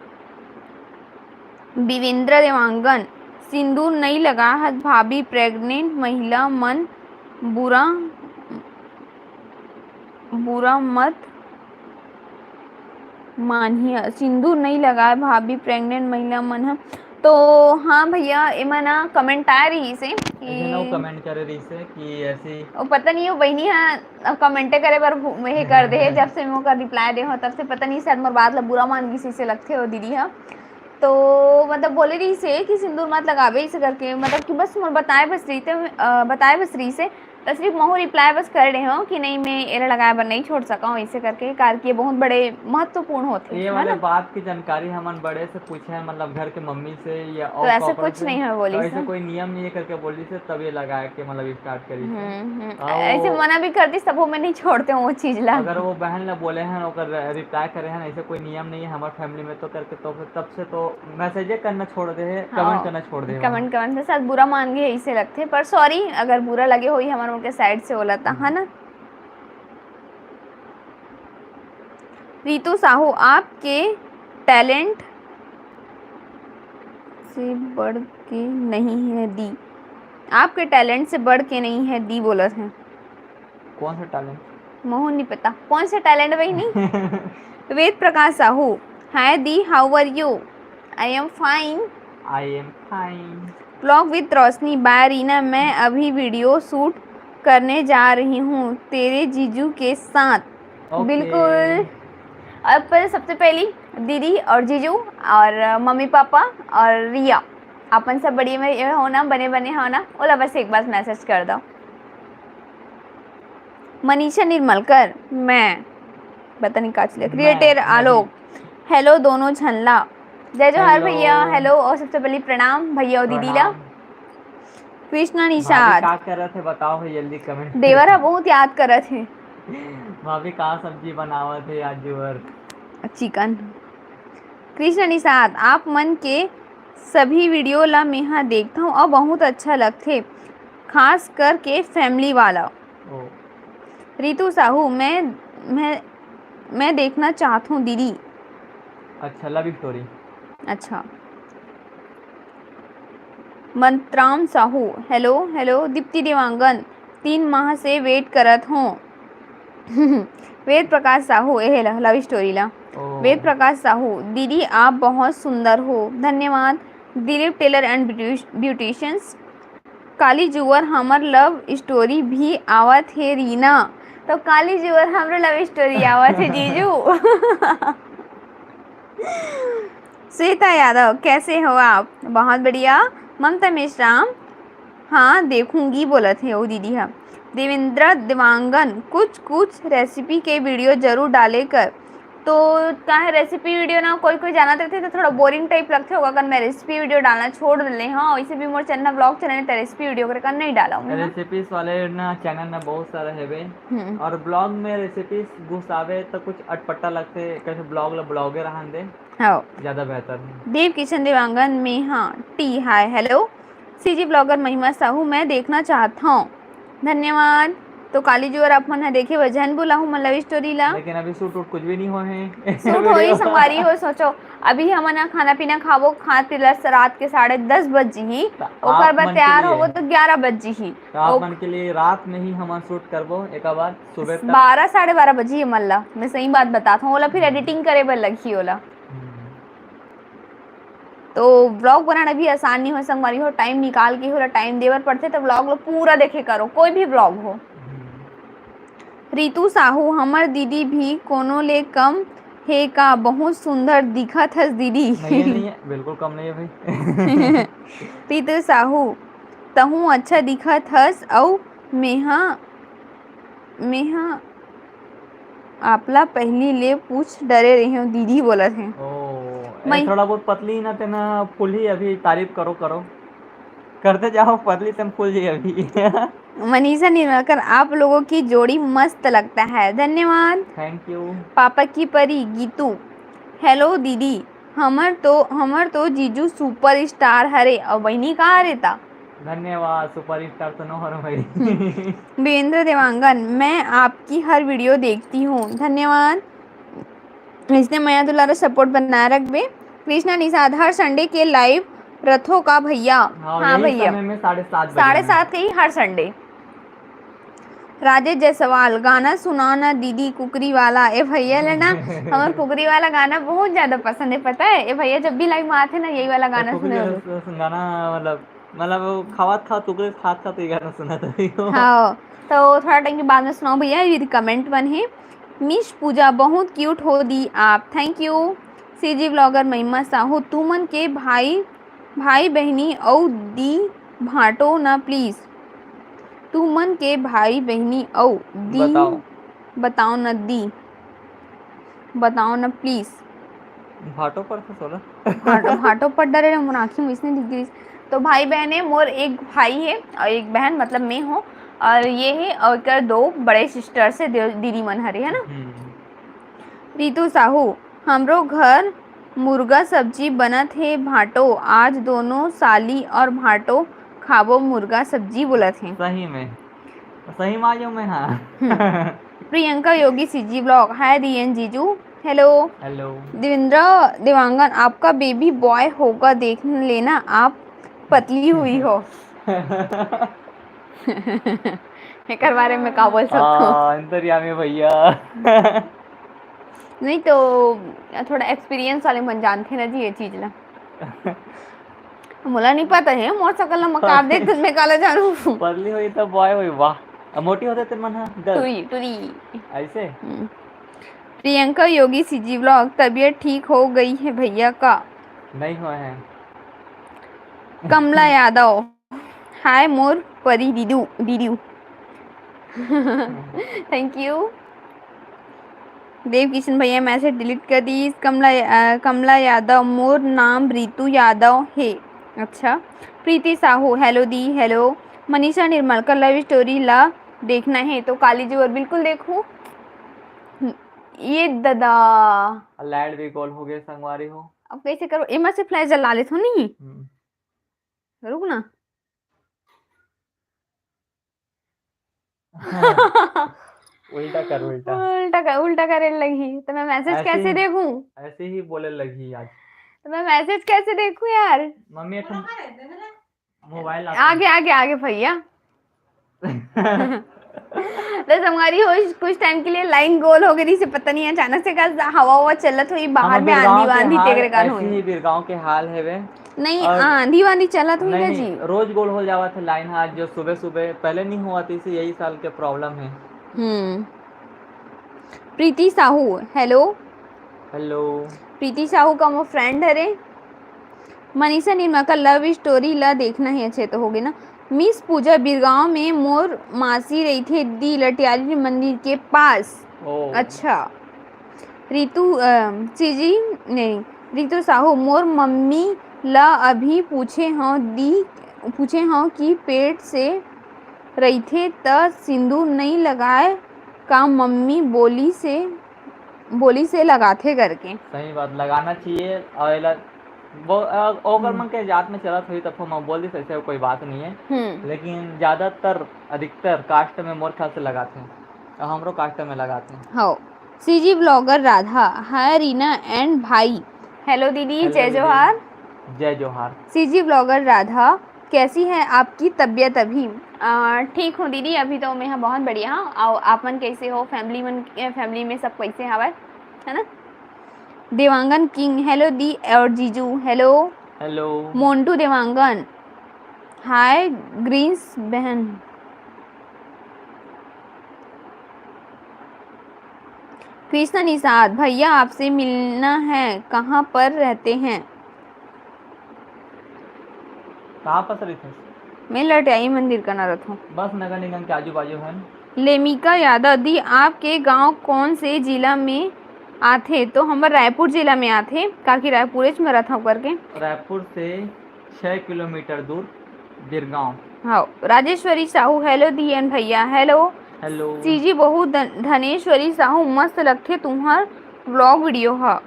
विवेंद्र देवांगन सिंदूर नहीं लगा है भाभी, प्रेग्नेंट महिला मन बुरा बुरा मत मानिए। सिंदूर नहीं लगा है भाभी, प्रेग्नेंट महिला मन है। तो हाँ भैया, एमा ना कमेंट आ रही से ऐसे ना वो कि कमेंट करे रही से कि ऐसी वो पता नहीं वो बहनी है कमेंटे करे बार वही कर दे है, जब से मैं ओकर रिप्लाई दे हो तब से पता नहीं शायद मोर बात ला बुरा मान गई से लगथे हो दीदी है। तो मतलब बोले रही से कि सिंदूर मत लगावे इसे करके, मतलब कि बस मोर बताए बस रही थे, बताए बस रही से तो सिर्फ महू रिप्लाई बस कर रहे हो कि नहीं मैं एरा लगाए बर नहीं छोड़ सका हूँ ऐसे करके, कार के बहुत बड़े महत्वपूर्ण होते ये है वाले ना। बात की जानकारी हमन बड़े से पूछे हैं, मतलब घर के मम्मी से या तो और ऐसा प्रॉपर कुछ से। नहीं है बोली तो से। ऐसे कोई नियम नहीं है करके बोली से, तब ये लगा के मतलब स्टार्ट करी से। और ऐसे वो मना भी करती सब वो मैं नहीं छोड़ते हूँ वो चीज ला। अगर वो बहन ने बोले हैं और रिप्लाई करे हैं, ऐसे कोई नियम नहीं है हमारे फैमिली में तो करके, तो फिर तब से तो मैसेज करना छोड़ दे है, कमेंट करना छोड़ दे कमेंट करने से शायद बुरा मान गए ऐसे लगते, पर सॉरी अगर बुरा लगे हो हमारे उनके साइड से बोला था है ना। रितु साहू, आपके टैलेंट से बढ़ के नहीं है दी, आपके टैलेंट से बढ़ के नहीं है दी बोला है। कौन सा टैलेंट? मोहन नहीं पता कौन सा टैलेंट वही नहीं। वेद प्रकाश साहू, हाय दी, how are you? I am fine. I am fine. Vlog with Roshni by Reena, मैं अभी वीडियो शूट करने जा रही हूँ तेरे जीजू के साथ। बिल्कुल। अब पर सबसे पहली दीदी और जीजू और मम्मी पापा और रिया अपन सब बड़ी में होना, बने बने होना, ओला बस एक बार मैसेज कर दो। मनीषा निर्मलकर, मैं पता नहीं का चले क्रिएटर आलोक, हेलो दोनों झनला, जय जोहार भैया, हेलो और सबसे पहले प्रणाम भैया और दीदी ला। कृष्णा निषाद, क्या कर रहे थे बताओ जल्दी कमेंट। देवरा बहुत याद कर रहे थे। भाभी कहाँ सब्जी बनावा थे आज जुअर? चिकन। कृष्णा निषाद, आप मन के सभी वीडियो ला मैं यहाँ देखता हूँ और बहुत अच्छा लगते, खास करके फैमिली वाला। रितु साहू, मैं देखना चाहता हूँ दीदी। अच्छा, लव स्टोरी। अच्छा। Mantram Sahu, hello hello. दीप्ति देवांगन, 3 माह से वेट करत हूँ। वेद प्रकाश साहू, ये लव स्टोरी ला। वेद प्रकाश साहू, दीदी आप बहुत सुंदर हो, धन्यवाद। दिलीप टेलर एंड ब्यूटिशियंस, काली जुअर हमर लव स्टोरी भी आवत है रीना। तो काली जुअर हमरे लव स्टोरी आवत है जीजू। श्वेता यादव, कैसे हो आप? बहुत बढ़िया। ममता मेश्राम, हाँ देखूंगी बोला थे वो दीदी। हाँ। देवेंद्र देवांगन, कुछ रेसिपी के वीडियो जरूर डाले कर। तो क्या है रेसिपी वीडियो ना कोई कोई जाना रहते तो थोड़ा बोरिंग टाइप लगते होगा, अगर मैं रेसिपी वीडियो डालना छोड़ ले। हाँ वैसे भी मोर चैनल ब्लॉग चैनल तो रेसिपी वीडियो कर नहीं डाला हूँ। रेसिपीज वाले ना चैनल में बहुत सारे है और ब्लॉग में रेसिपीज घुसावे तो कुछ अटपटा लगते, कैसे ब्लॉगे रहन दे ज्यादा बेहतर है। देव किशन देवांगन में, हाँ T, hi hello. CG blogger महिमा साहू, मैं देखना चाहता हूँ, धन्यवाद। तो काली जुअर आप मन देखे वजन बोला हूँ लव स्टोरी ला, लेकिन अभी शूट कुछ भी नहीं हुए हैं। शूट हो ही संगवारी हो। सोचो अभी हम ना खाना पीना खावो, खा पिलस रात के 10:30 बज ही, ओकर बाद तैयार होवो तो 11 बज ही। तो आप मन के लिए रात में ही हम शूट करबो, एक बार सुबह तक 12 12:30 बजी है मल्ला, मैं सही बात बताता हूँ। ओला फिर एडिटिंग करे बर लगी ओला, तो व्लॉग बनाना भी आसान नहीं हो संगवारी हो, टाइम निकाल के हो, टाइम देवर पड़ते तो व्लॉग लो पूरा देखे करो, कोई भी व्लॉग हो। रितु साहू, हमर दीदी भी कोनो ले कम है का, बहुत सुंदर दिखत हस दीदी। नहीं है, बिल्कुल कम नहीं है भाई। रितु साहू, तहू अच्छा दिखत हस औ मेहा आपला पहली ले पूछ डरे रही हूँ दीदी बोला थे। मैं थोड़ा बहुत पतली ना थे ना, फुल ही अभी तारीफ करो करते जाओ, पतली तुम फुल जी अभी। मनीषा निर्मलकर, आप लोगों की जोड़ी मस्त लगता है, धन्यवाद। Thank you. पापा की परी गीतू, हेलो दीदी, हमर तो जीजू सुपर स्टार हरे और बहनी कहाँ रहता। धन्यवाद, सुपर स्टार तो न हो भाई। वीरेंद्र देवांगन, मैं आपकी हर वीडियो देखती हूँ, धन्यवाद। इसने मैं दुलारा सपोर्ट बनाए रखबे। कृष्णा निषाद, हर संडे के लाइव रथों का भैया। हाँ हाँ यही भैया, समय में 7:30 बजे 7:30 के ही हर संडे। राजेश जायसवाल, गाना सुनाओ ना दीदी कुकरी वाला। ए भैया ले ना हमार कुकरी वाला गाना बहुत ज्यादा पसंद है, पता है। ए भैया जब भी लाइव में आते ना यही वाला तो गाना कुकरी सुने वाला होगे। गाना, मतलब वो खावत खा टुकड़े खात खा तो ये गाना सुना था हाँ, तो थोड़ा टाइम के बाद में सुनाओ भैया। ये कमेंट वन है, मिश पूजा बहुत क्यूट हो दी आप, थैंक यू। सीजी ब्लॉगर महिमा साहू, तुमन के भाई भाई बहनी औ दी भाटो ना प्लीज। तुमन के भाई बहनी औ दी बताओ बताओ न दी, बताओ न प्लीज। भाटो पर से सोला भाटो भाटो पड़ डरे मुनाखी में इसने डिग्री। तो भाई बहन है मोर, एक भाई है और एक बहन, मतलब मैं हूँ, और ये है और कर दो बड़े सिस्टर से दीदी मन हरे, है ना। रितु साहू, हमरो घर मुर्गा सब्जी बनत है भाटो, आज दोनों साली और भाटो खाबो मुर्गा सब्जी बोलत है। सही में आ जाऊँ मैं। हाँ प्रियंका योगी सीजी ब्लॉग, हाय रियन जीजू, हेलो। हेलो। देवेंद्र देवांगन, आपका बेबी बॉय होगा देख लेना, आप पतली हुई हो। एक बारे में क्या बोल सकता हूँ। अंतर्यामी भैया नहीं तो थोड़ा एक्सपीरियंस वाले मन जानते ना जी ये चीज ला। मुला नहीं पता है मोर सकल मकार देख तुम मैं काला जानू। पतली हुई तो बॉय हुई, वाह। मोटी होते तेरे मन गर्ल टुरी टुरी ऐसे। प्रियंका योगी सीजी ब्लॉग, तबीयत ठीक हो गई है भैया का? नहीं हुआ है। कमला यादव, हाय मोर परी दीदू दीदू। Thank you. देव किशन भैया मैसेज डिलीट कर दी। कमला यादव, मोर नाम रितु यादव है। अच्छा। प्रीति साहू, हेलो दी, हेलो। मनीषा निर्मल का लव स्टोरी ला देखना है तो काली जी और बिल्कुल देखो। ये दादा लाइट भी कॉल हो गए संगवारी हो। अब कैसे करो, एमा से फ्लैश जला ले तो नहीं। रुक ना। उल्टा कर उल्टा उल्टा करे लगी तो मैं मैसेज कैसे देखूं? ऐसे ही बोले लगी आज। तो मैं मैसेज कैसे देखूं यार? मम्मी मोबाइल आगे आगे आगे भैया। तो हमारी हो कुछ टाइम के लिए लाइन गोल हो गई, से पता नहीं अचानक से का हवा हवा चलत हुई बाहर में, आंधी वांधी टेकरे कान हुई। ऐसे ही बिरगांव के हाल है वे। नहीं आंधी वांधी चलत हुई ना जी। रोज गोल हो जावा थे लाइन, आज जो सुबह सुबह पहले नहीं हुआ थी, यही साल के प्रॉब्लम है। प्रीति साहू, हेलो। हेलो। प्रीति साहू का वो फ्रेंड है रे। मनीषा निर्मा का लव स्टोरी ला देखना है, अच्छे तो हो गए ना। मिस पूजा बिरगांव में मोर मासी रही थी दी लटियाली मंदिर के पास। अच्छा। रितु सीजी नहीं, रितु साहू, मोर मम्मी ला अभी पूछे हाँ कि पेट से रही थे त सिंदूर नहीं लगाए का, मम्मी बोली से लगाते करके। सही बात, लगाना चाहिए। और वो ओकर मन के जात में चलत हुई तब मैं बोल दी, ऐसे कोई बात नहीं है। लेकिन ज्यादातर अधिकतर कास्ट में मोर ख्याल से लगाते हैं, हमरो कास्ट में लगाते हैं। हाँ। CG blogger Radha, hi Reena and भाई, हेलो दीदी, जय जोहार। जय जोहार। सीजी ब्लॉगर राधा, कैसी है आपकी तबीयत अभी? ठीक हूँ दीदी, अभी तो मैं बहुत बढ़िया हूँ। और आप मन कैसे हो? फैमिली में सब कैसे हवा है ना? देवांगन किंग, हेलो दी और जीजू, हेलो। हेलो। मोन्टू देवांगन, हाय ग्रीन्स बहन। कृष्णा निषाद, भैया आपसे मिलना है, कहाँ पर रहते हैं? कहाँ पर रही थे? मैं लटियाई मंदिर का न रथ हूँ, बस नगर निगम के आजू बाजू है। लेमिका यादव दी, आपके गांव कौन से जिला में आते? तो हम रायपुर जिला में आते, काकि रायपुर में रहता हूँ करके। रायपुर से 6 किलोमीटर दूर बिरगांव। हाँ। राजेश्वरी साहू, हेलो दियन भैया, हेलो। हेलो। सीजी बहु धनेश्वरी साहू, मस्त लगते तुम्हार ब्लॉग वीडियो है,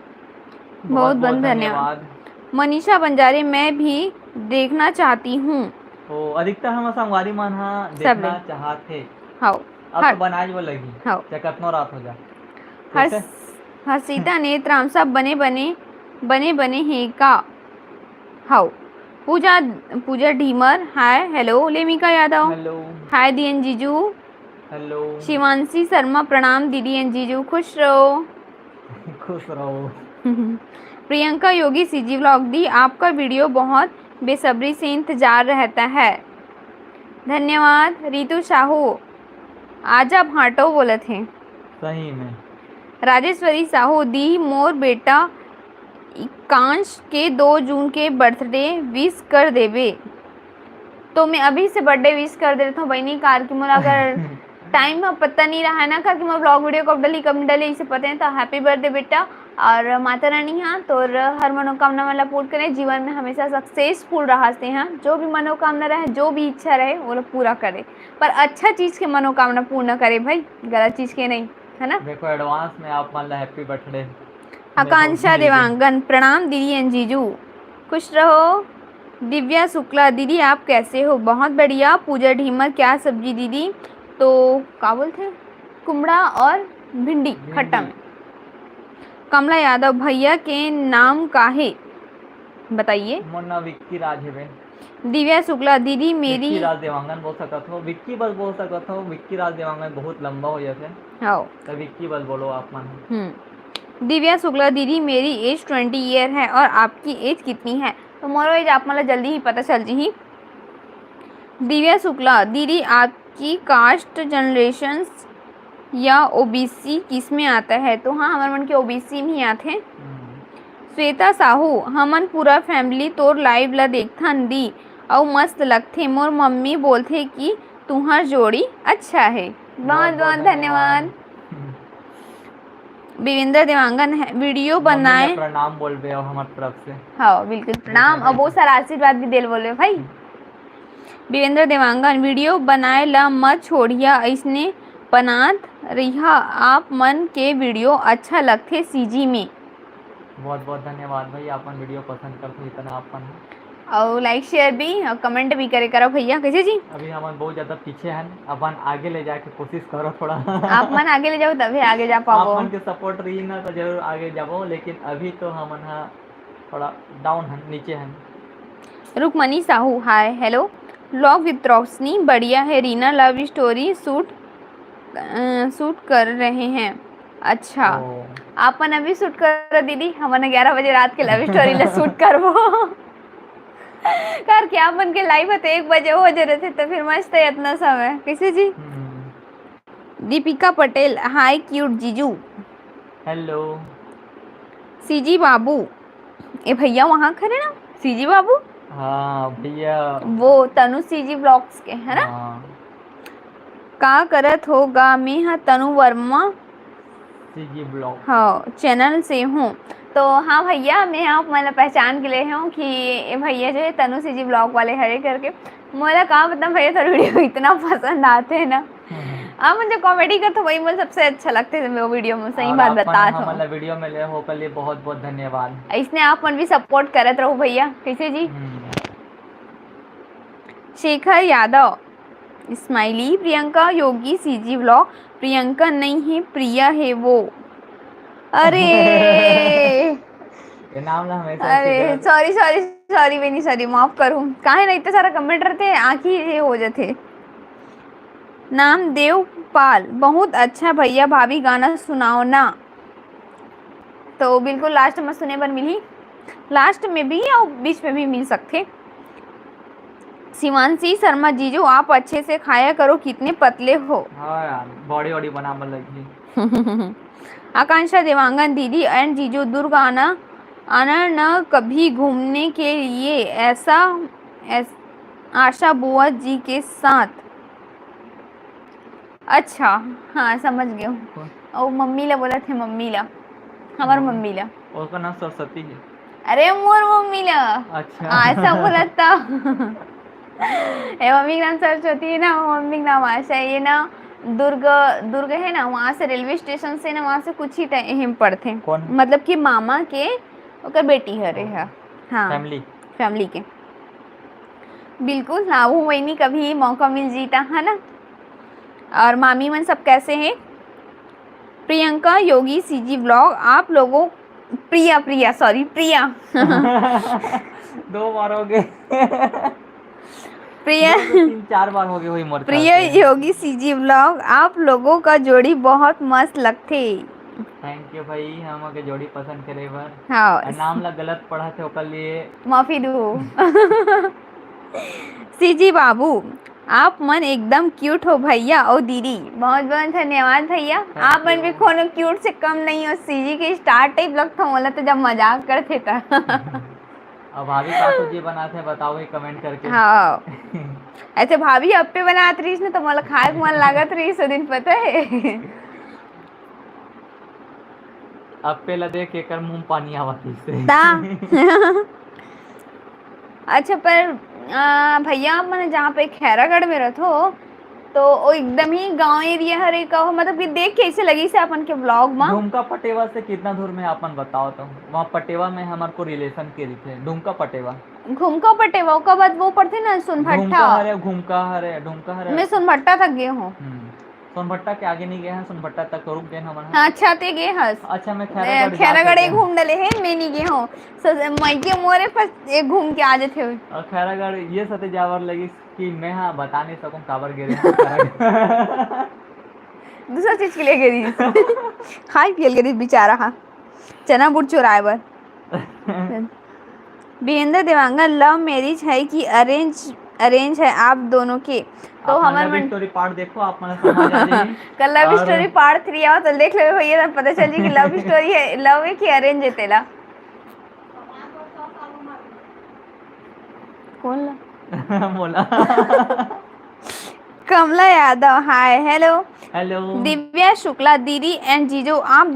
बहुत बहुत धन्यवाद। मनीषा बंजारे, मैं भी देखना चाहती हूँ। अधिकतर हम संगवारी मन देखना चाहते। हाँ। अब तो बनाज वो लगी। हाँ। कतनो रात हो जाए। हसीता नेत्राम सब बने हैं का? हाँ। Pooja Pooja Dhimar hi hello. Lemika Yadav hello hi दीएन जीजू। हेलो। शिवांशी शर्मा प्रणाम दीदी एन जीजू, खुश रहो। खुश रहो। प्रियंका योगी सीजी व्लॉग दी आपका वीडियो बहुत बेसब्री से इंतजार रहता है, धन्यवाद। रितु साहू आज आप हाटो बोले थे। सही में। राजेश्वरी साहू दी मोर बेटा कांश के 2 जून के बर्थडे विश कर देवे। तो मैं अभी से बर्थडे विश कर देता हूँ बहनी कार की मोला अगर टाइम में पता नहीं रहा है ना कार कि मैं ब्लॉग वीडियो कब डली इसे पता है। तो हैप्पी बर्थडे बेटा, और माता रानी हाँ तो हर मनोकामना वाला पूर्ण करें, जीवन में हमेशा सक्सेसफुल रहते हैं, जो भी मनोकामना रहे जो भी इच्छा रहे वो लोग पूरा करे, पर अच्छा चीज़ के मनोकामना पूर्ण करे भाई, गलत चीज़ के नहीं, है ना। देखो एडवांस में आप मान लो हैप्पी बर्थडे। आकांक्षा देवांगन प्रणाम दीदी एन जीजू, खुश रहो। दिव्या शुक्ला दीदी आप कैसे हो, बहुत बढ़िया। पूजा ढीमर क्या सब्जी दीदी, तो क्या बोलते कुमड़ा और भिंडी खट्टा में। कमला यादव भैया के नाम काहे बताइए। मुन्ना विक्की राज है। दिव्या शुक्ला दीदी मेरी विक्की राज देवांगन बोल सकत हो, विक्की बस बोल सकत हो, विक्की राज देवांगन बहुत लंबा हो जाते। हाँ तो विक्की बस बोलो आप मन। दिव्या शुक्ला दीदी मेरी एज 20 ईयर है और आपकी एज कितनी है, तो मोरो एज आप मतलब जल्दी ही पता चल जी। दिव्या शुक्ला दीदी आपकी कास्ट जनरेशंस या ओबीसी किस में आता है, तो हाँ हमारे मन के ओबीसी में ही आते हैं। श्वेता साहू हमन पूरा फैमिली तोर लाइव ला देखथन दी और मस्त लगथे, मोर मम्मी बोलथे कि तुम्हार जोड़ी अच्छा है, बहुत बहुत धन्यवाद। विवेंद्र देवांगन है वीडियो बनाए प्रणाम बोल रहे हो हमारे तरफ से। हाँ बिल्कुल प्रणाम और बहुत सारा आशीर्वाद भी दिल बोले भाई। विवेंद्र देवांगन वीडियो बनाए ला मत छोड़िया, ऐसने बनात रिहा आप मन के वीडियो अच्छा लगते सीजी में। बहुत बहुत धन्यवाद भाई, अपन वीडियो पसंद करते इतना अपन और लाइक शेयर भी और कमेंट भी करे करो भैया, कैसे जी। अभी हम बहुत ज्यादा पीछे हैं, अपन आगे ले जाके कोशिश करो थोड़ा। आप मन आगे ले जाओ तभी आगे जा पाओ। आप मन के सपोर्ट रही ना तो जरूर आगे जाओ, लेकिन अभी तो हम थोड़ा डाउन है, नीचे हैं। Rukmani Sahu hi hello. Vlog with Roshni बढ़िया है, रीना लव स्टोरी शूट कर रहे हैं। अच्छा आपन अभी शूट कर दीदी, हमने 11 बजे रात के लव स्टोरी ला शूट करबो। कर क्या अपन के लाइव है तो 1 बजे हो जा रहे थे, तो फिर मस्त है इतना समय, कैसे जी। दीपिका पटेल हाय क्यूट जीजू, हेलो। सीजी बाबू ए भैया वहाँ खड़े ना, सीजी बाबू हाँ भैया वो तनु सीजी ब्लॉग्स के है ना। का करत होगा मैं हाँ तनु वर्मा सीजी ब्लॉग हाँ चैनल से हूँ, तो हाँ भैया मैं आप मतलब पहचान के लिए हूँ कि ये भैया जो है तनु सीजी ब्लॉग वाले हरे करके, मोला कहाँ पता भैया तो वीडियो इतना पसंद आते हैं ना। आप मुझे कॉमेडी कर तो वही मुझे सबसे अच्छा लगते थे वो वीडियो में, सही बात बता था। मतलब वीडियो में ले हो के लिए बहुत बहुत धन्यवाद। इसने आप मन भी सपोर्ट करत रहो भैया, कैसे जी। शेखर यादव स्माइली प्रियंका योगी सीजी व्लॉग, प्रियंका नहीं है प्रिया है वो। अरे ये नाम ना हमेशा अरे सॉरी सॉरी सॉरी बेनी सॉरी माफ करूँ, काहे नहीं इतना सारा कमेंट रहते आँख ही हो जाते। नाम देवपाल बहुत अच्छा भैया भाभी गाना सुनाओ ना, तो बिल्कुल लास्ट में सुने पर मिली, लास्ट में भी और बीच में भी मिल सकते। शिवांशी शर्मा जीजू आप अच्छे से खाया करो, कितने पतले हो। हाँ यार बॉडी वॉडी बना लगी। आकांक्षा देवांगन दीदी एंड जीजू दुर्ग आना न कभी घूमने के लिए, ऐसा आशा बुआ जी के साथ। अच्छा हाँ समझ गए हूँ, और मम्मी ला बोला थे, मम्मी ला हमार मम्मी ला, उसका नाम सरस्वती है। अरे मोर मम्मी ला अच्छा ऐसा बोला था। मम्मी का नाम सरस्वती है ना, मम्मी का नाम आशा है। ये ना दुर्ग है ना, वहाँ से रेलवे स्टेशन से ना वहाँ से कुछ ही टाइम पड़ते, मतलब कि मामा के ओकर बेटी है रे है हाँ फैमिली के बिल्कुल हाँ, वो वही नहीं कभी मौका मिल जीता है ना। और मामी मन सब कैसे हैं। प्रियंका योगी सीजी व्लॉग आप लोगों प्रिया प्रिया सॉरी प्रिया 2 बार हो गए। प्रिया 2 से 3 4 बार हो गए वही मोर ख्याल प्रिया से। योगी सीजी व्लॉग, आप लोगों का जोड़ी बहुत मस्त लगते। थैंक यू भाई, हम के जोड़ी पसंद करे बर। हाँ और नाम ला गलत पढ़ा थे ओकर लिए माफी दो। सीजी बाबू, आप मन एकदम क्यूट हो भैया और दीदी। बहुत बहुत धन्यवाद भैया, आप मन भी कोनो क्यूट से कम नहीं हो। सीजी के स्टार टाइप लगता होला तो जब मजाक करते था। अब भाभी का सब्जी बनाते हैं बताओ ही कमेंट करके। हाँ ऐसे भाभी अप्पे बनात रहीस ना तो मोला खाए के मन लागत रहीस ओ दिन, पता है। अप्पे ला देख एकर मुंह पानी आवत से। अच्छा पर भैया आप मैंने जहाँ पे खैरागढ़ में रहते हो तो वो एकदम ही गांव एरिया हरे का हो, मतलब कि देख कैसे लगी से अपन के व्लॉग में। डुमका पटेवा से कितना दूर में अपन बताओ तो। वहाँ पटेवा में हमारे को रिलेशन के थे। डुमका पटेवा घूमका पटेवा का बाद वो पड़ते ना सोनभट्टा। ढूमका हरे मैं सोनभट्टा तक गए हूँ। सोनभट्टा के आगे नहीं गए हैं, सोनभट्टा तक रुक गए हमारा। अच्छा ते गए हस। अच्छा मैं खैरागढ़ एक घूम डले है, मैं नहीं गए हूँ। मैके मोरे पास एक घूम के आ जाते हुए। और खैरागढ़ ये सते जावर लगी कि मैं हाँ बता नहीं सकूँ काबर गिरे। दूसरा चीज के लिए गई खाई पियल गई बेचारा। हाँ चना बुट चुराए बर। वीरेंद्र देवांगन, लव मैरिज है कि अरेंज है आप दोनों के? तो हमारे स्टोरी पार्ट देखो आप मन समझ आ जाएगी। कल लव स्टोरी पार्ट 3 आओ तो देख ले भैया, पता चल जी कि लव स्टोरी है, लव है कि अरेंज है तेला। कौन ला बोला। Kamla Yadav, hi hello. Hello Divya Shukla, दीदी एंड जीजू आप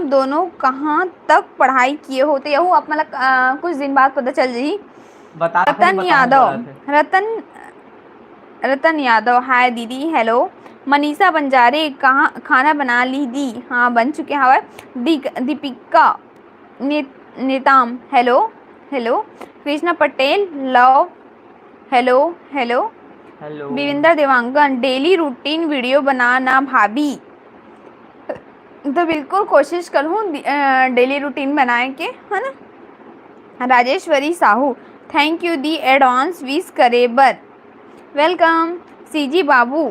दोनों कहाँ तक पढ़ाई किए होते? यहू आप मतलब कुछ दिन बाद पता चल जी। रतन यादव, हाय दीदी हेलो। मनीषा बंजारे, कहाँ खाना बना ली दी? हाँ बन चुके हवा। Deepika Netam, hello hello. Krishna Patel, love, hello hello. Virendra Dewangan, daily routine video बनाना भाभी। तो बिल्कुल कोशिश करूँ डेली रूटीन बनाए के, है ना। Rajeshwari Sahu, thank you the advance wish करे बर। वेलकम। सीजी बाबू,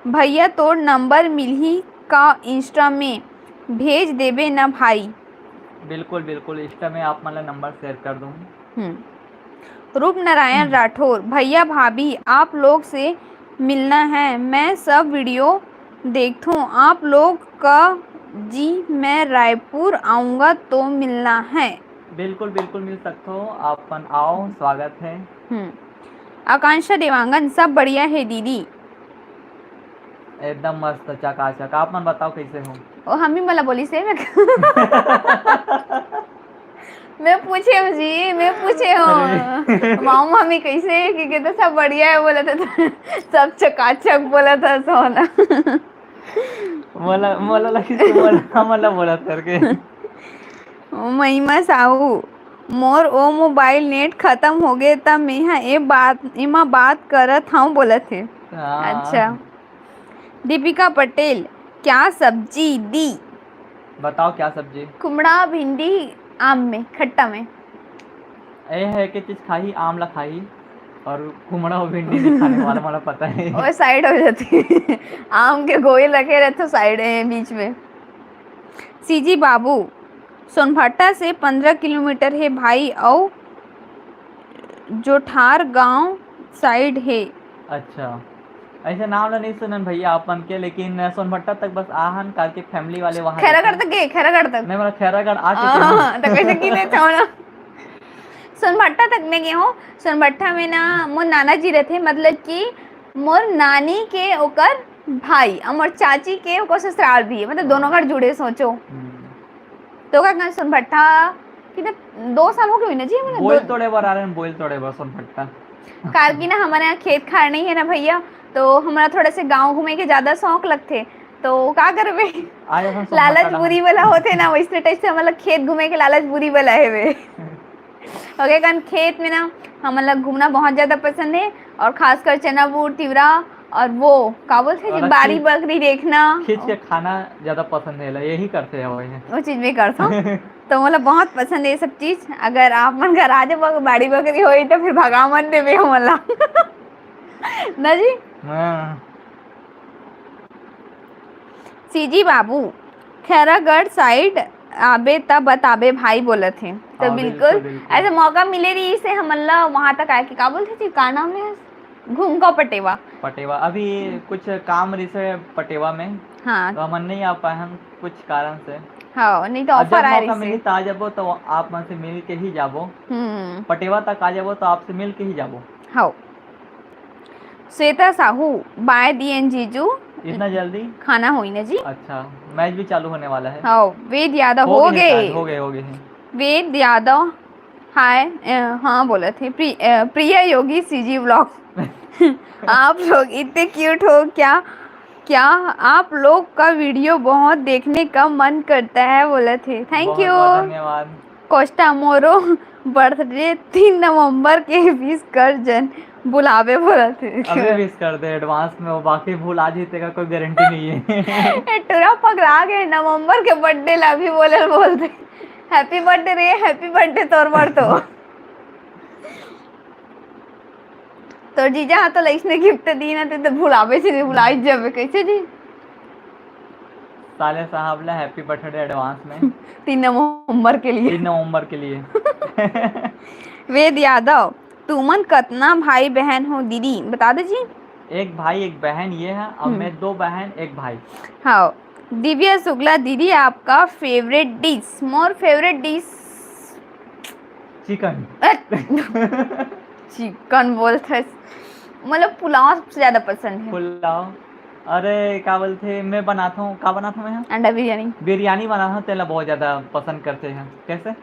भैया तोर नंबर मिलही का इंस्टा में भेज देबे ना भाई? बिल्कुल बिल्कुल, इंस्टा में आप मतलब नंबर शेयर कर दूँ। रूप नारायण राठौर, भैया भाभी आप लोग से मिलना है, मैं सब वीडियो देखता हूँ आप लोग का जी। मैं रायपुर आऊँगा तो मिलना है। बिल्कुल बिल्कुल मिल सकते हो, आप आओ, स्वागत है। आकांक्षा देवांगन, सब बढ़िया है दीदी, एकदम मस्त चकाचक। आप मन बताओ कैसे हो? ओ हम ही मला बोली से मैं पूछे हूँ जी, मैं पूछे हूँ माऊ मामी कैसे है कि कहते सब बढ़िया है बोला था, सब चकाचक बोला था सोना। मला लगी मला बोलत करके। महिमा साहू, मोर ओ मोबाइल नेट खत्म हो गए तब मैं एमा बात करत हूँ बोला थे। अच्छा। दीपिका पटेल, क्या सब्जी दी? बताओ क्या सब्जी? कुमड़ा भिंडी आम में खट्टा में। ये है कि चीज खाई आम ला खाई और कुमड़ा और भिंडी नहीं खाने वाला, मला पता है। और साइड हो जाती आम के गोल रखे रहते साइड है बीच में। सीजी बाबू, सोनभट्टा से 15 किलोमीटर है भाई और जोठार गांव साइड है। अच्छा ऐसे नाम नहीं सुनन भैया अपन के, लेकिन सोनभट्टा तक बस आहन काल के फैमिली वाले वहाँ। खैरागढ़ तक गए? खैरागढ़ तक नहीं, मतलब खैरागढ़ आ चुके हैं। तो कैसे की लेते हो ना। सोनभट्टा तक में गए हो। सोनभट्टा में ना मोर नाना जी रहते, मतलब कि मोर नानी के ओकर भाई और मोर चाची के ओकर ससुराल भी है, मतलब दोनों घर जुड़े सोचो। तो क्या सोनभट्टा कितने 2 साल हो गए ना जी। बोल तोड़े बार आ रहे हैं, बोल तोड़े बार सोनभट्टा। कार की ना हमारे यहाँ खेत खार नहीं है ना भैया, तो हमारा थोड़ा से गांव घूमे के ज्यादा शौक लगते, तो क्या करवे लालच बुरी वाला होते ना, वैसे टाइप से हमारा खेत घूमे के लालच बुरी वाला है वे। ओके कारण खेत में ना हमारा घूमना बहुत ज़्यादा पसंद है, और खासकर चना बूट तिवरा और वो का बोलते और जी बारी खींच बकरी देखना खींच के खाना ज्यादा पसंद है, यही करते हैं वही। वो चीज भी करता हूँ। तो मतलब बहुत पसंद है ये सब चीज। अगर आप मन घर आ जाओ बाड़ी बकरी होई तो फिर भगा मत देवे हमला ना जी। हाँ, सीजी बाबू खैरागढ़ साइड आबे तब बताबे भाई बोले थे तो हाँ, बिल्कुल बिल्कुल ऐसे मौका मिले रही से हमला वहां तक आए कि का बोलते थे का नाम है घूमका पटेवा। पटेवा अभी कुछ काम रही से पटेवा में, हाँ तो हम नहीं आ पाए हम कुछ कारण से। हाँ नहीं तो और ऑफर जब आए मौका रही से। मिली तो आ जाबो, तो आप मन से मिल के ही जाबो। पटेवा तक आ जाबो तो आपसे मिल के ही जाबो। हाँ श्वेता साहू बाय दी एन जीजू इतना जल्दी? खाना हुई ना जी। अच्छा, मैच भी चालू होने वाला है। हाँ वेद यादव हो हो गए शायद, गए। हो गए हैं। वेद यादव हाय हाँ बोले थे प्रिया योगी सीजी व्लॉग आप लोग इतने क्यूट हो क्या क्या आप लोग का वीडियो बहुत देखने का मन करता है बोले थे। थैंक बहुत यू। बहुत धन्यवाद। कोस्टा मोरो बर्थडे 3 नवंबर के विश कर जन बुलावे बोले थे। अभी विश कर दे एडवांस में, वो बाकी भूल आ जीतेगा कोई गारंटी नहीं है। टूरा पकड़ा गए नवंबर के बर्थडे ला भी बोलते हैप्पी बर्थडे रे हैप्पी बर्थडे तोर बार तो जीजा हाँ तो लइसने गिफ्ट दी ना तो भुलावे से भुलाई जावे कैसे जी। साले साहब ला हैप्पी बर्थडे एडवांस में 3 नवंबर के लिए 3 नवंबर के लिए। वेद यादव तुमन कतना भाई बहन हो दीदी बता दे जी। एक भाई एक बहन ये है, अब मैं 2 बहन 1 भाई। हाँ दिव्या शुक्ला दीदी आपका फेवरेट डिश मोर फेवरेट डिश चिकन। चिकन बोलते मतलब पुलाव सबसे ज्यादा पसंद है। पुलाव, अरे क्या बोलते मैं बनाता हूँ, क्या बनाता हूँ मैं? अंडा बिरयानी। बिरयानी बनाता हूँ, तेला बहुत ज्यादा पसंद करते हैं। कैसे?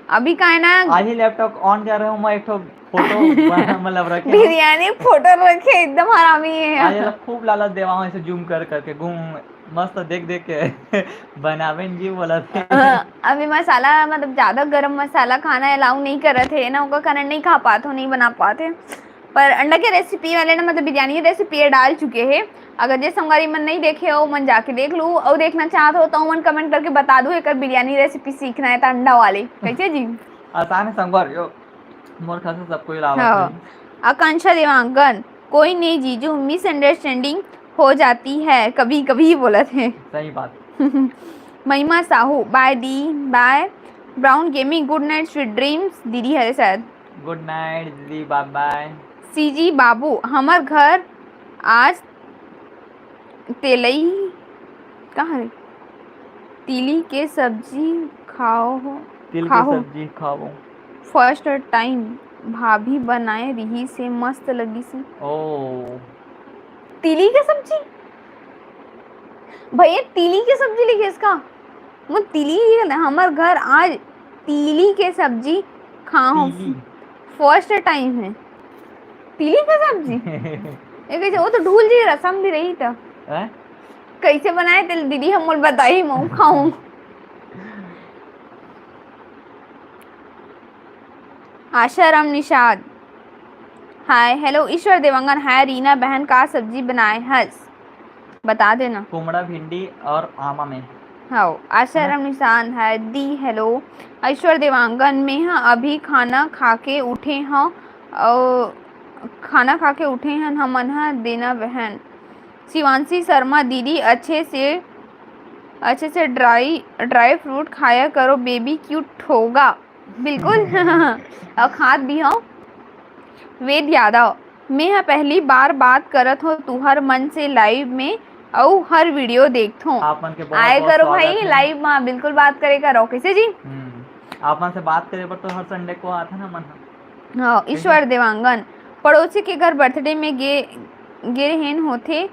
अभी का है ना आज ही लैपटॉप ऑन कर रहा हूँ मैं, एक तो फोटो मतलब रखे बिरयानी फोटो रखे एकदम हरामी है। आज खूब लालच देवा हूँ ऐसे जूम कर करके घूम मस्त देख देख के बनावे जी बोला थे। अभी मसाला मतलब ज्यादा गरम मसाला खाना अलाउ नहीं कर रहे थे ना उनका कारण नहीं खा पाते नहीं बना पाते। पर अंडा के रेसिपी वाले ना मतलब बिरयानी की रेसिपी डाल चुके हैं। अगर जैसे हमारी मन नहीं देखे हो मन जाके देख लूँ और देखना चाहते हो तो मन कमेंट करके बता दो एक बिरयानी रेसिपी सीखना है तो अंडा वाले कैसे जी। आसान है संगवार यो मोर खास सबको अलावा। हाँ आकांक्षा देवांगन कोई नहीं जीजू मिसअंडरस्टैंडिंग हो जाती है कभी कभी बोला थे। सही बात। महिमा साहू बाय दी bye brown gaming good night sweet dreams दीदी है शायद। गुड नाइट दीदी, बाय बाय। सीजी बाबू हमार घर आज तेलई कहाँ है तिली के सब्जी खाओ हो तिल की सब्जी खाओ फर्स्ट टाइम भाभी बनाए रही से मस्त लगी सी। ओ तिली की सब्जी भैया तिली की सब्जी लिखे इसका वो तिली हमार घर आज तिली के सब्जी खाओ फर्स्ट टाइम है तिली की सब्जी। कैसे वो तो ढूल जी रसम भी रही था कैसे बनाए थे दीदी हम बताई मैं खाऊं। आशाराम निषाद हाय हेलो ईश्वर देवांगन हाय रीना बहन का सब्जी बनाए हंस बता देना। कुमड़ा भिंडी और आमा में। हाँ आशाराम निशान है दी हेलो ईश्वर देवांगन में हाँ अभी खाना खा के उठे हैं और खाना खा के उठे हैं हमन हाँ देना बहन। शिवांशी शर्मा दीदी अच्छे से ड्राई फ्रूट खाया करो बेबी क्यूट होगा बिल्कुल और खाद भी हो। वेद यादव मैं हाँ पहली बार बात करत हो तुहर मन से लाइव में और हर वीडियो देखता हूँ आए करो भाई लाइव में बिल्कुल बात करे करो कैसे जी। आप मन से बात करे पर तो हर संडे को आता ना मन। हाँ ईश्वर देवांगन पड़ोसी के घर बर्थडे में गे हेन होते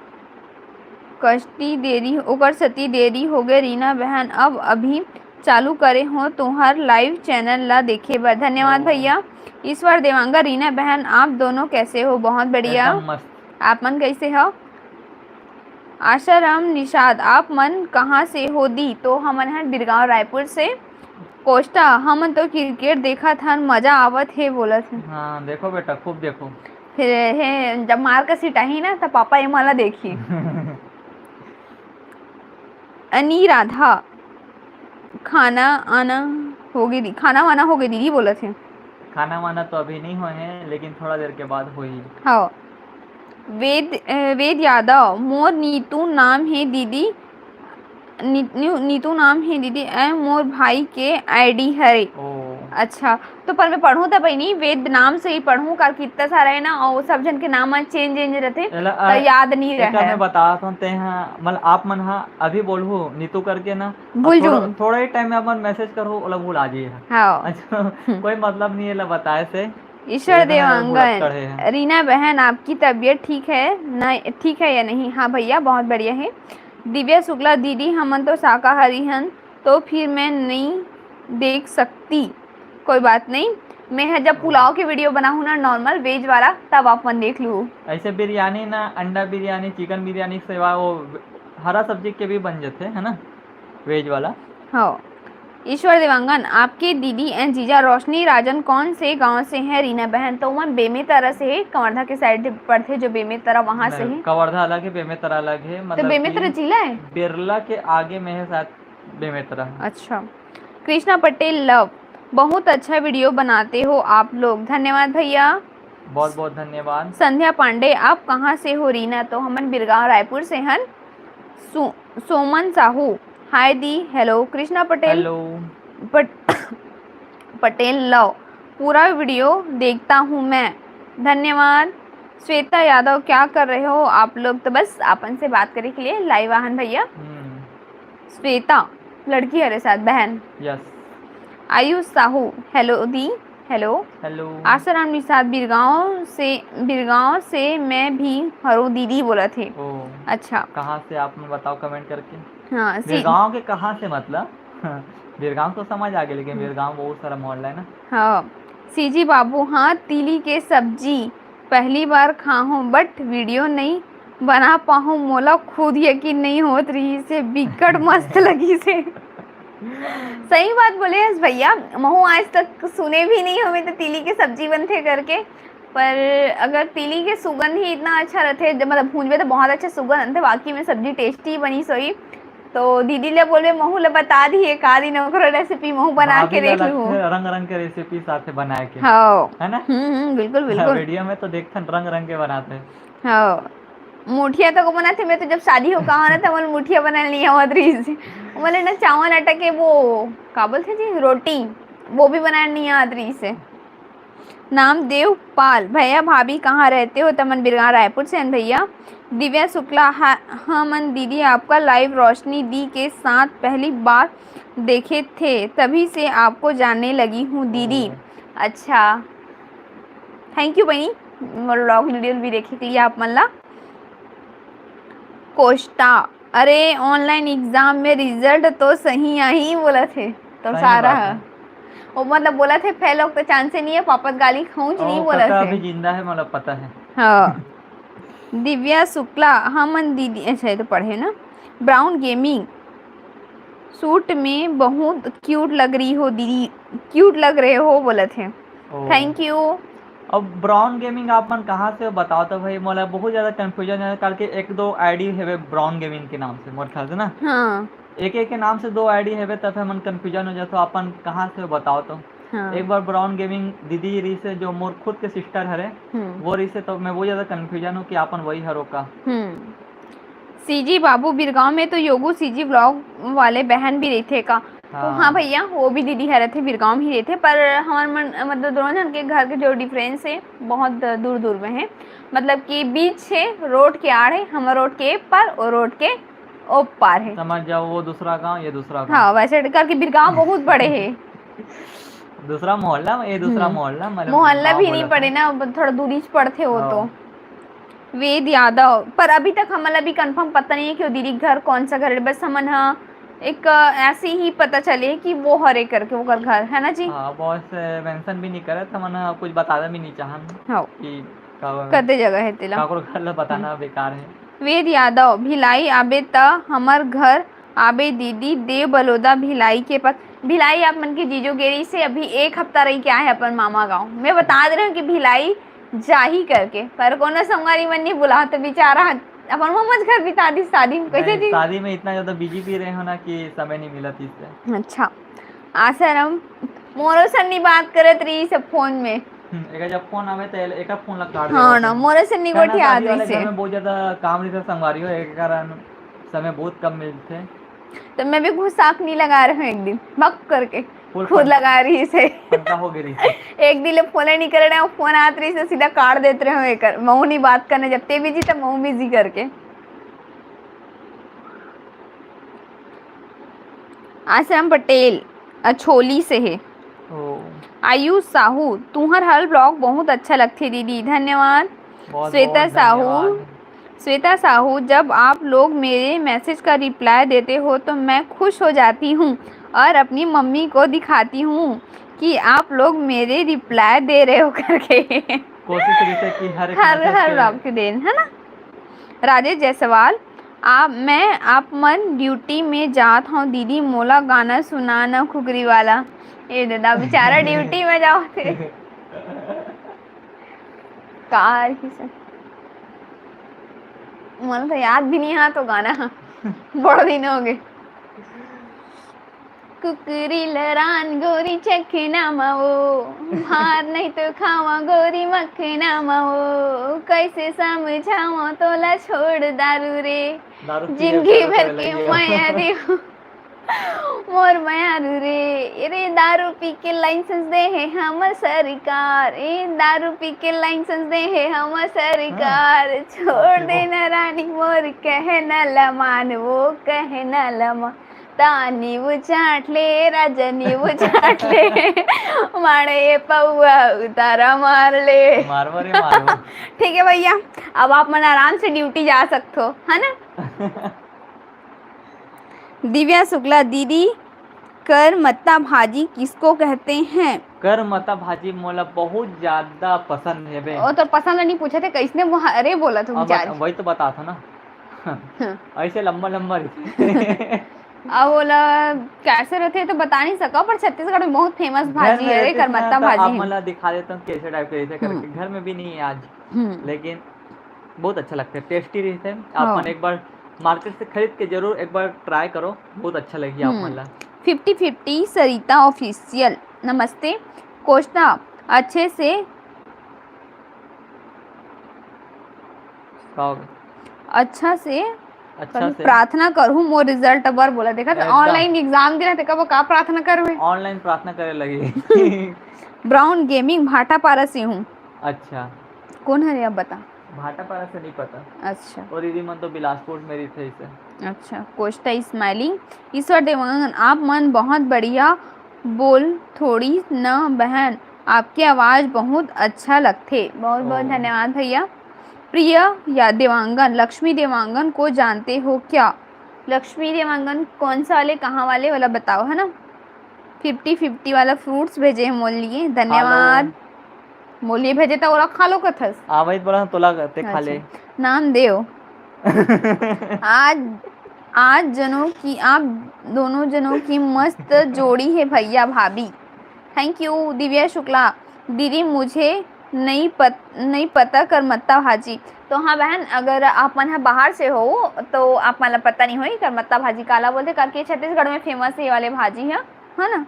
कष्टी देरी ओकर सती देरी हो गए रीना बहन अब अभी चालू करे हो तुम्हार लाइव चैनल ला देखे बर धन्यवाद भैया। ईश्वर देवांगा रीना बहन आप दोनों कैसे हो बहुत बढ़िया आप मन कैसे हो। आशाराम निषाद आप मन कहाँ से हो दी तो हमन है बिरगांव रायपुर से। कोस्टा हमन तो क्रिकेट देखा था मजा आवत है बोला था। हाँ देखो बेटा खूब देखो। फिर हे जब मार का सिटाही ना तब पापा ये मला देखी। राधा खाना आना हो गई, खाना वाना हो गई दीदी बोला थे। खाना वाना तो अभी नहीं हुए हैं, लेकिन थोड़ा देर के बाद हो ही। हाँ। वेद यादव मोर नीतू नाम है दीदी, नीतू नाम है दीदी, ए मोर भाई के आईडी हरे। ओ अच्छा, तो पर मैं पढ़ूँ तो भाई नहीं वेद नाम से ही पढ़ूँ का कितना सारा है ना, और सब जन के नाम चेंज रहते तो याद नहीं एक रहे। मैं बता सकते हैं मतलब आप मन हा अभी बोलू नीतू करके ना, भूल थोड़ा ही टाइम में अपन मैसेज करो ओला भूल आ जाइए। हाँ। अच्छा कोई मतलब नहीं है ला बताए से। ईश्वर देवांगन रीना बहन आपकी तबीयत ठीक है ना, ठीक है या नहीं? हाँ भैया बहुत बढ़िया है। दिव्या शुक्ला दीदी हमन तो शाकाहारी हन तो फिर मैं नहीं देख सकती, कोई बात नहीं, मैं जब पुलाव की वीडियो बनाऊँ ना नॉर्मल वेज वाला तब अपन देख लूँ। ऐसे बिरयानी ना अंडा बिरयानी चिकन बिरयानी के सिवा वो हरा सब्जी के भी बन जाते है ना वेज वाला। हाँ। ईश्वर देवांगन आपके दीदी एंड जीजा रोशनी राजन कौन से गांव से है? रीना बहन तो वहाँ बेमेतरा से है, कवर्धा के साइड पर थे जो बेमेतरा वहाँ से है। कवर्धा अलग है बेमेतरा अलग है, तो मतलब बेमेतरा जिला है, बिरला के आगे में है शायद बेमेतरा। अच्छा। कृष्णा पटेल लव बहुत अच्छा वीडियो बनाते हो आप लोग, धन्यवाद भैया, बहुत बहुत धन्यवाद। संध्या पांडे आप कहाँ से हो? रीना तो हमन बिरगांव रायपुर से हन। सोमन साहू हाय दी, hello. Krishna Patel hello Patel love पूरा वीडियो देखता हूँ मैं, धन्यवाद। श्वेता यादव क्या कर रहे हो आप लोग? तो बस अपन से बात करने के लिए लाइव आहन भैया। श्वेता लड़की है साथ बहन। यस। आयुष साहू हेलो दी, हेलो। हेलो आसाराम निषाद बिरगांव से मैं भी हरो दीदी बोला थे। अच्छा कहाँ से आपने बताओ कमेंट करके। हाँ बिरगांव के कहाँ से मतलब बिरगांव तो समझ आ गया, लेकिन बिरगांव बहुत सारा मोहल्ला है ना। हाँ सीजी बाबू हाँ तीली के सब्जी पहली बार खाऊं बट वीडियो नहीं बना पाऊँ, मोला खुद यकीन नहीं होत रही से बिकट मस्त लगी से। सही बात बोले हस भैया, महू आज तक सुने भी नहीं हमें तो तीली के सब्जी बनते करके, पर अगर तीली के सुगंध ही इतना अच्छा रहते मतलब भूंजबे तो बहुत अच्छा सुगंध रहते, बाकी में सब्जी टेस्टी बनी सोई तो दीदी ले बोले महू ले बता दी एक आधी नौकरो रेसिपी महू बना के देख लूँ। रंग रंग के रेसिपी साथ बना के हाँ है ना। बिल्कुल बिल्कुल वीडियो में तो देखते रंग रंग के बनाते। हाँ मुठिया तो बनाते, मैं तो जब शादी हो कहा ना तब मुठिया बना लिया मैंने ना चावल आटा के वो क्या बोलते जी रोटी वो भी बनाने नहीं आती से। नाम देवपाल भैया भाभी कहाँ रहते हो? तमन बिरगा रायपुर से भैया। दिव्या शुक्ला हाँ मन दीदी आपका लाइव रोशनी दी के साथ पहली बार देखे थे तभी से आपको जानने लगी हूँ दीदी। अच्छा थैंक यू बहनी, व्लॉग वीडियो भी देखे के लिए आप मल्ला। कोष्टा अरे ऑनलाइन एग्जाम में रिजल्ट तो सही ही बोला थे तो सारा है वो मतलब बोला थे फेल हो तो चांस नहीं है, पापा गाली खाऊं नहीं बोला थे। अभी जिंदा है मतलब पता है। हाँ दिव्या शुक्ला हाँ मन दीदी, अच्छा तो पढ़े ना। ब्राउन गेमिंग सूट में बहुत क्यूट लग रही हो दीदी, क्यूट लग रहे हो बोला थे, थैंक यू। अब ब्राउन गेमिंग आप मन कहाँ से बताओ तो भाई मतलब बहुत ज़्यादा कंफ्यूजन है, कल के एक दो आईडी है ब्राउन गेमिंग के नाम से मोर ख्याल से ना। हाँ एक के नाम से दो आईडी है तब मन कंफ्यूजन हो जाए तो अपन कहाँ से बताओ तो। हाँ। एक बार ब्राउन गेमिंग दीदी री से जो मोर खुद के सिस्टर हरे वो री से तो मैं वो ज़्यादा कंफ्यूजन हूँ कि अपन वही हरो का। सीजी बाबू बिरगांव में तो योगू सीजी व्लॉग वाले बहन भी रहते का। तो हाँ भैया वो भी दीदी है रहते बिरगांव ही रहते, पर हमारे मतलब दोनों जन के घर के जो डिफरेंस है बहुत दूर दूर में है, मतलब कि बीच से रोड के आड़ है, हम रोड के पर और रोड के ओ पार है, समझ जाओ वो दूसरा गांव ये दूसरा गांव। हाँ वैसे करके बिरगांव बहुत बड़े है दूसरा मोहल्ला ये दूसरा मोहल्ला मोहल्ला भी नहीं पड़े ना, थोड़ा दूरी पड़ते हो तो। वेद यादव पर अभी तक हमारा भी कंफर्म पता नहीं है कि वो दीदी घर कौन सा घर है, बस हमन एक ऐसे ही पता चले कि वो हरे करके वो घर है ना जी। हाँ बॉस मेंशन भी नहीं करे था मन कुछ बताना भी नहीं चाहन। हाँ कि कते जगह है तिला काकरो घर बताना बेकार है। वेद यादव भिलाई आबे त हमर घर आबे दीदी देव बलोदा भिलाई के पास। भिलाई आप मन के जीजो गेरी से अभी एक हफ्ता रही क्या है अपन मामा गांव में, बता दे रहे हैं कि भिलाई जाही करके पर कोनो संगवारी मन नहीं बुला तो बेचारा अपन मोमोज घर बिता दी शादी में कैसे नहीं, थी। शादी में इतना ज्यादा बिजी भी रहे हो ना कि समय नहीं मिला थी इससे। अच्छा आसरम मोरो सन्नी बात करत रही सब फोन में। एक जब फोन आवे तो एक फोन लग काट हाँ देवा ना थे। मोरो सन्नी कहना गोठी याद शादी रही वाले से। घर में बहुत ज्यादा काम नहीं था, संगवारी हो एक कारण समय बहुत कम मिलते। तो मैं भी खुद साफ नहीं लगा रही हूँ एक दिन भक करके फुल खुद लगा रही से। पंका हो गई थी। एक दिन फोन नहीं कर रहे फोन आत रही से सीधा काट देते रहे एक मऊ नहीं बात करने जब ते बिजी तब मऊ बिजी करके। आश्रम पटेल अछोली से है। ओ आयुष साहू तुम्हार हर ब्लॉग बहुत अच्छा लगती दीदी धन्यवाद। बहुत श्वेता बहुत साहू धन्यवाद। श्वेता साहू जब आप लोग मेरे मैसेज का रिप्लाई देते हो तो मैं खुश हो जाती हूँ और अपनी मम्मी को दिखाती हूँ कि आप लोग मेरे रिप्लाई दे रहे हो करके। कोशिश करी थे कि हर एक हर मैसेज हर के ब्लॉग के दिन है ना। राजेश जायसवाल आप मन ड्यूटी में जात हूँ दीदी मोला गाना सुनाना खुगरी वाला। ये दादा बेचारा ड्यूटी में जाओ थे कार की से मन तो याद भी नहीं है तो गाना बड़ा दिन हो गए। कुकरी लरान गोरी चखना माओ भार नहीं तो खावा गोरी मखना माओ कैसे समझाओ तोला छोड़ दारू रे दारू पी के जिंदगी दारू भर करे के लगी हो। माया देव मोर मायारू रे रे दारू पी के लाइसेंस दे है हम सरकार ए दारू पी के लाइसेंस दे है हम सरकार छोड़ देना रानी मोर कहना लमान वो कहना लमा तानी वो चाट ले रजनी वो चाट ले मारे पौआ उतारा मार ले मारवा रे मारवा। ठीक है भैया अब आप मन आराम से ड्यूटी जा सकते हो है ना। दिव्या शुक्ला दीदी कर मत्ता भाजी किसको कहते हैं। कर मता भाजी मोला बहुत ज्यादा पसंद है बे। ओ तो पसंद नहीं पूछे थे कैसने अरे बोला तुम अब वही तो बता था ना ऐसे लंबा लंबा अब बोला कैसे रहते तो बता नहीं सका पर छत्तीसगढ़ में बहुत फेमस भाजी है कर मत्ता भाजी। आप मला दिखा देता हूँ कैसे टाइप के ऐसे करके घर में भी नहीं है आज लेकिन बहुत अच्छा लगता है टेस्टी रहते हैं। आप मन एक बार मार्केट से खरीद के जरूर एक बार ट्राई करो बहुत अच्छा लगेगा आप मन ला। 50-50 सरिता ऑफिशियल नमस्ते कोष्टा अच्छे से अच्छा से प्रार्थना करूँ मोर रिजल्ट बार बोला देखा तो ऑनलाइन एग्जाम दिला थे कब का प्रार्थना करवे ऑनलाइन प्रार्थना करे लगी। ब्राउन गेमिंग भाटापारा से हूँ। अच्छा कौन है अब बता। भाटापारा से नहीं पता। अच्छा और दीदी मन तो बिलासपुर में रही थे इसे। अच्छा कोष्टा स्माइलिंग ईश्वर देवांगन आप मन बहुत बढ़िया बोल थोड़ी न बहन आपकी आवाज़ बहुत अच्छा लगते बहुत बहुत धन्यवाद भैया। प्रिय या देवांगन लक्ष्मी देवांगन को जानते हो क्या। लक्ष्मी देवांगन कौन सा वाले कहाँ वाले वाला बताओ है ना। 50-50 वाला फ्रूट्स भेजे हैं मोल लिए धन्यवाद। मोलिए भेजे तो और खा लो कथस आवाज बोला तोला करते खा ले नाम देव। आज जनों की आप दोनों जनों की मस्त जोड़ी है भैया भाभी। थैंक यू दिव्या शुक्ला दीदी मुझे नहीं पता कर मत्ता भाजी। तो हाँ बहन अगर आप मन बाहर से हो तो आप मतलब पता नहीं हो कर मत्ता भाजी काला बोलते करके छत्तीसगढ़ में फेमस है ये वाले भाजी है ना।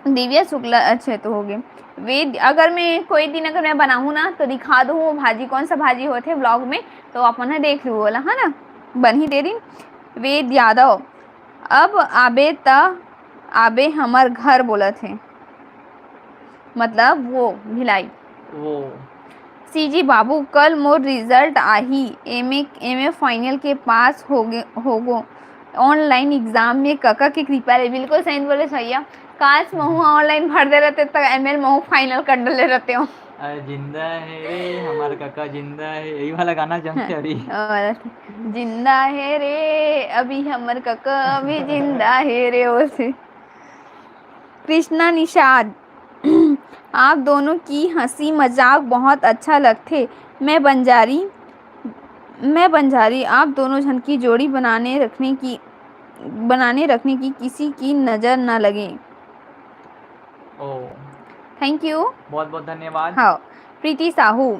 दिव्या शुक्ला अच्छे तो हो गए वे अगर मैं कोई दिन अगर मैं बनाऊँ ना तो दिखा दूँ वो भाजी कौन सा भाजी होते ब्लॉग में तो आप मन देख लूँ बोला है ना बन ही दे दिन। वेद यादव अब आबे हमार घर बोला थे मतलब वो भिलाई वो सीजी बाबू कल मोर रिजल्ट आही एमए फाइनल के पास होगो ऑनलाइन एग्जाम में कका की कृपा रहे। बिल्कुल सही बोले भैया काश महू ऑनलाइन भर दे रहते तो एमएल महू फाइनल कर डले रहते हो। जिंदा है रे हमारा काका जिंदा है यही वाला गाना जमते अभी। जिंदा है रे अभी हमार काका अभी जिंदा है रे उसे। कृष्णा निषाद आप दोनों की हंसी मजाक बहुत अच्छा लगते। मैं बंजारी आप दोनों जन की जोड़ी बनाने रखने की किसी की नज़र न लगे। Thank you. बहुत बहुत धन्यवाद। हाँ, प्रीति साहू,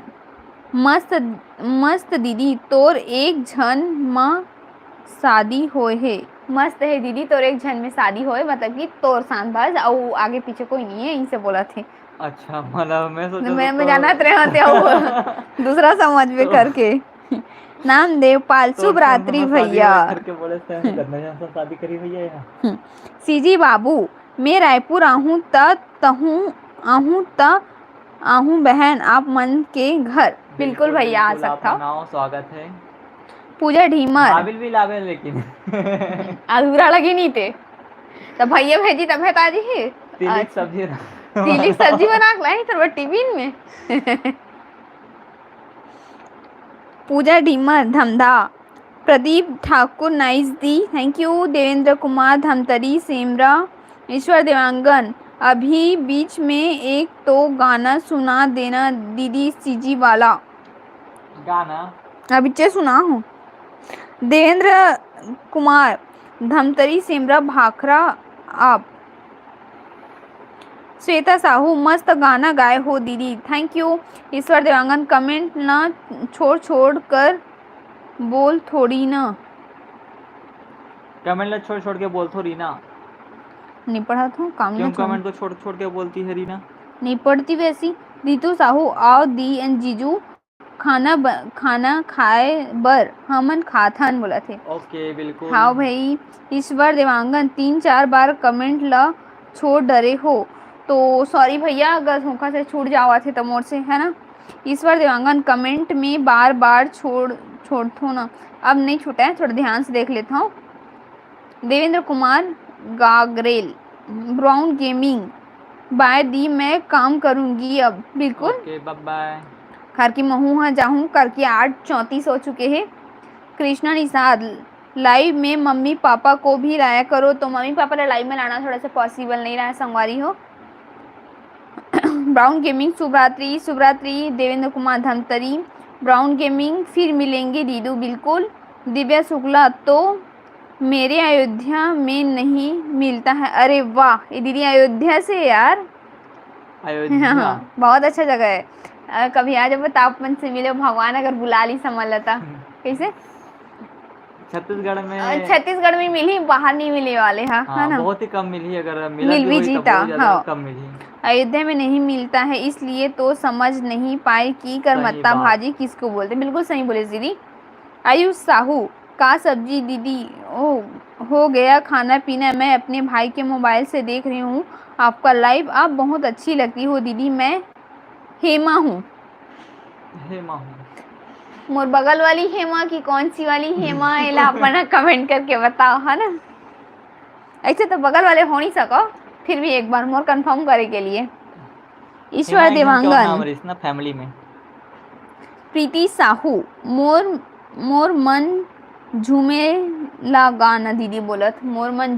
मस्त मस्त दीदी तोर एक झन माँ शादी होए है। मस्त है दीदी तोर एक झन में शादी होए, मतलब कि तोर सांबाज और आगे पीछे कोई नहीं है, इनसे बोला थे। अच्छा, मतलब मैं सोचा मैं जानत रहे होते हो दूसरा समझ में तो करके। नामदेव पाल, तो शुभ रात्रि शादी भैया। होए करके बोले थे, गन्ना जहाँ से शादी करी भैया यहाँ। सीजी बाबू, मैं रायपुर आहूँ त आहूँ बहन आप मन के घर। बिल्कुल भैया आ बिल्कुल, आप सकता हो। मनाओ, स्वागत है। पूजा ढीमर, भाविल भी लावे लेकिन अधूरा लगी नहीं थे तब भैया भेजी तब है ताजी ही। तिलिक अच्छा, सब्जी तिलिक सब्जी बना के लाई तो टिफिन में। पूजा ढीमर धमधा, प्रदीप ठाकुर नाइस दी, थैंक यू। देवेंद्र कुमार धमतरी सेमरा, ईश्वर देवांगन, अभी बीच में एक तो गाना सुना देना दीदी सीजी वाला। गाना अभी चे सुना हूँ। देवेंद्र कुमार धमतरी सेमरा भाखरा आप। श्वेता साहू, मस्त गाना गाए हो दीदी, thank you. Ishwar Dewangan, comment ना छोड़ कर बोल थोड़ी ना। कमेंट छोड़ छोड़ के बोल तो रीना, नहीं पढ़ा था काम क्यों ना छोड़, कमेंट को छोड़ छोड़ के बोलती है रीना? नहीं पढ़ती वैसी। रितु साहू, आओ दी एन जीजू खाना खाए बर हमन खाथन बोला थे। ओके, बिल्कुल। हाँ भाई। ईश्वर देवांगन, 3-4 बार कमेंट ला छोड़ डरे हो तो सॉरी भैया, अगर धोखा से छूट जावा थे तो मोर से, है ना। ईश्वर देवांगन, कमेंट में बार बार छोड़ थो ना, अब नहीं छूटा है, थोड़ा ध्यान से देख लेता हूँ। Devendra Kumar Gagrel, brown gaming, bye दी मैं काम करूंगी अब। बिल्कुल। Okay, bye bye. घर की महू हाँ जाऊँ कर की 8:34 हो चुके हैं। कृष्णा निषाद, लाइव में मम्मी पापा को भी लाया करो, तो मम्मी पापा ने लाइव में लाना थोड़ा सा पॉसिबल नहीं रहा है, संगवारी हो। ब्राउन गेमिंग, शुभरात्रि शुभरात्रि। देवेंद्र कुमार धमतरी, ब्राउन गेमिंग, फिर मिलेंगे दीदू, बिल्कुल। दिव्या शुक्ला, तो मेरे अयोध्या में नहीं मिलता है। अरे वाह, ये दीदी अयोध्या से यार। अयोध्या हाँ, बहुत अच्छा जगह है। कभी आ जब तापमन से मिले, भगवान अगर बुला ली समझ लेता। कैसे छत्तीसगढ़ में, छत्तीसगढ़ में मिली, बाहर नहीं मिले वाले। हाँ, है हाँ, ना। बहुत ही कम मिली, अगर मिलत मिल भी भी हुई तो जीता, बहुत ज्यादा हाँ। कम मिली। अयोध्या में नहीं मिलता है, इसलिए तो समझ नहीं पाए कि करमत्ता सही बात। भाजी किसको बोलते। बिल्कुल सही बोले दीदी। आयुष साहू, का सब्जी दीदी, ओ हो गया खाना पीना, मैं अपने भाई के मोबाइल से देख रही हूँ आपका लाइव, आप बहुत अच्छी लगती हो दीदी। मैं हेमा हूँ। हेमा हूँ। मोर बगल वाली हेमा की कौन सी वाली हेमा, एला अपना कमेंट करके बताओ, है ना। ऐसे तो बगल वाले हो नहीं सको, फिर भी एक बार मोर कंफर्म करे के लिए। ईश्वर हेमा एकदम क्या नाम देवांगन, रही ना फैमिली में। प्रीति साहू, मोर मन झूमे ला गाना दीदी बोलत। मोर मन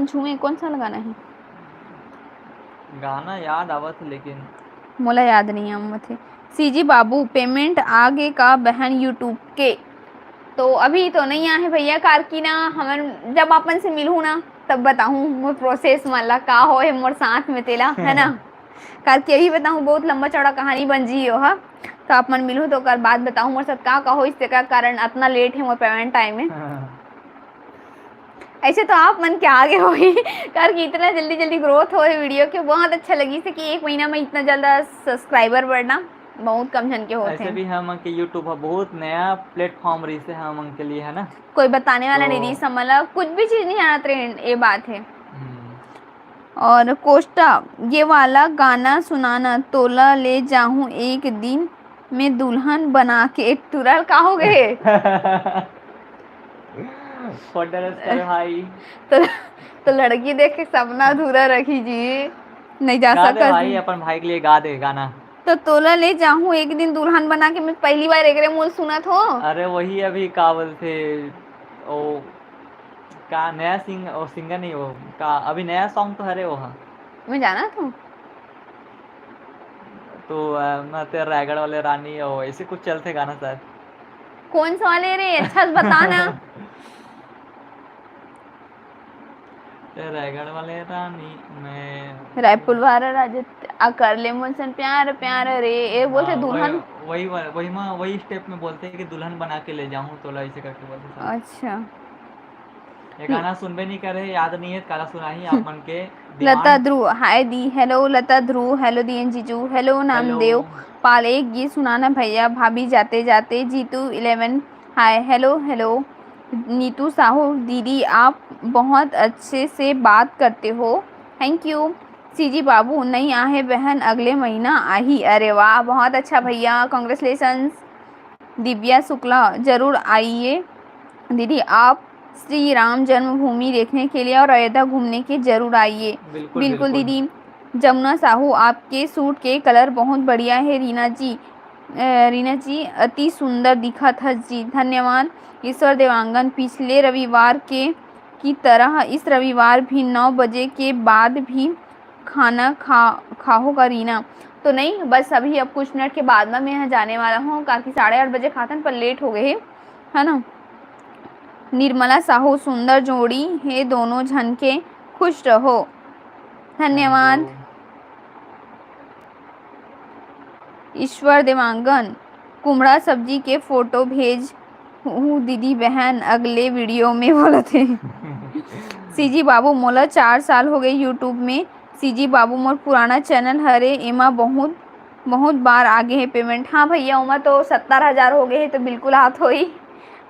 झूमे कौन सा लगाना है? गाना याद आवत है लेकिन मोला याद नहीं आम थे। सीजी बाबू, पेमेंट आगे का बहन यूट्यूब के, तो अभी तो नहीं आए भैया। कार की ना हमन जब अपन से मिलूँ ना तब बताऊँ मोर प्रोसेस मला का हो है मोर साथ में तेला, है ना। कार के यही बताऊँ, बहुत लंबा चौड़ा कहानी बन जी हो। हा, तो अपन मिलूँ तो कर बात बताऊँ मोर साथ का हो, इससे का कारण इतना लेट है मोर पेमेंट टाइम में। ऐसे तो आप मन के आगे हो ही कर कि इतना जल्दी जल्दी ग्रोथ हो वीडियो के, बहुत अच्छा लगी से कि 1 महीना में इतना जल्द सब्सक्राइबर बढ़ना बहुत कम जन के होते ऐसे हैं। भी हम के यूट्यूब बहुत नया प्लेटफॉर्म रही से हम के लिए, है ना। कोई बताने वाला तो नहीं रही, समझ कुछ भी चीज़ नहीं जानत रहे, ये बात है। और कोस्टा, ये वाला गाना सुनाना, तोला ले जाऊं एक दिन में दुल्हन बना के। तुरल का हो गए भाई। तो लड़की देख के सपना अधूरा रखी जी, नहीं जा गा दे सका भाई, जी। अपन भाई के लिए गा दे गाना। तो तोला ले जाऊं एक दिन दुल्हन बना के, मैं पहली बार एक मुँह सुनत हो। अरे वही अभी कावल थे ओ का नया सिंगर नहीं वो का, अभी नया सॉन्ग तो हरे वो हाँ। मैं जाना था तो मैं तेरे रायगढ़ वाले रानी और ऐसे कुछ चलते गाना शायद। कौन सा वाले रे, अच्छा से बताना। रायगढ़ वाले रानी मैं रायपुर वाला राजा कर ले मुझसे प्यार प्यार रे, ये बोलते दुल्हन। वही वही वही स्टेप में बोलते हैं कि दुल्हन बना के ले जाऊं तो ऐसे करके बोलते हैं। अच्छा। ये गाना सुनबे नहीं करे, याद नहीं है, काला सुनाही आप मन के लता डिमांड। ध्रुव हाय दी, हेलो लता ध्रुव, हेलो दी जीजू, हेलो हेलो नामदेव पाल, एक गीत सुनाना भैया भाभी जाते जाते, जीतू 11 हाय, हेलो हेलो। नीतू साहू दीदी आप बहुत अच्छे से बात करते हो, थैंक यू। सीजी बाबू नहीं आहे बहन अगले महीना आई, अरे वाह बहुत अच्छा भैया, कांग्रेचुलेशंस। दिव्या शुक्ला जरूर आइए दीदी आप, श्री राम जन्मभूमि देखने के लिए और अयोध्या घूमने के जरूर आइए। बिल्कुल बिल्कुल बिल्कुल। दीदी। जमुना साहू आपके सूट के कलर बहुत बढ़िया है रीना जी अति सुंदर दिखा था जी, धन्यवाद। ईश्वर देवांगन पिछले रविवार के की तरह इस रविवार भी 9 बजे के बाद भी खाना खाओगा रीना? तो नहीं, बस अभी अब कुछ मिनट के बाद में मैं यहाँ जाने वाला हूँ, काफ़ी 8:30 बजे खातन पर लेट हो गए है ना। निर्मला साहू सुंदर जोड़ी है दोनों झनके, खुश रहो, थैंक यू। धन्यवाद। ईश्वर देवांगन कुमड़ा सब्जी के फोटो भेज हूँ दीदी बहन अगले वीडियो में बोला थे। सीजी बाबू मोला 4 साल हो गए यूट्यूब में, सीजी बाबू मोर पुराना चैनल हरे, एमा बहुत बहुत बार आगे है पेमेंट। हाँ भैया उमा तो 70,000 हो गए है तो बिल्कुल हाथ हो ही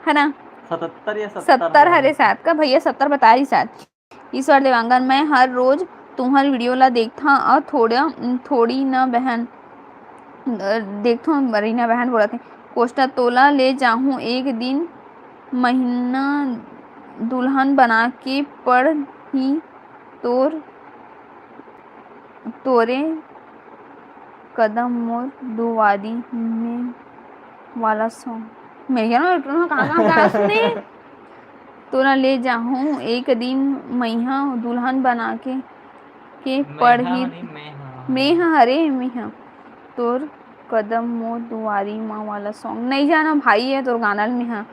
है ना। 77 या 70 70 हरे साथ का भैया 70 बता रही साथ। ईश्वर देवांगन मैं हर रोज तुम्हारी वीडियो ला देखता और थोड़ी ना बहन देखता हूँ, रीना बहन बोला थे। कोष्टा तोला ले जाऊँ एक दिन महीना दुल्हन बना के पढ़ ही तोरे कदम मोर दुआरी में वाला सॉन्ग मेरे कहाँ कहाँ गाना सुने। तोरा ले जाऊँ एक दिन मैहा दुल्हन बना के पढ़ ही मेहा हरे मेहा तोर कदम मोर दुआरी माँ वाला सॉन्ग नहीं जाना भाई है तोर गाना में। हाँ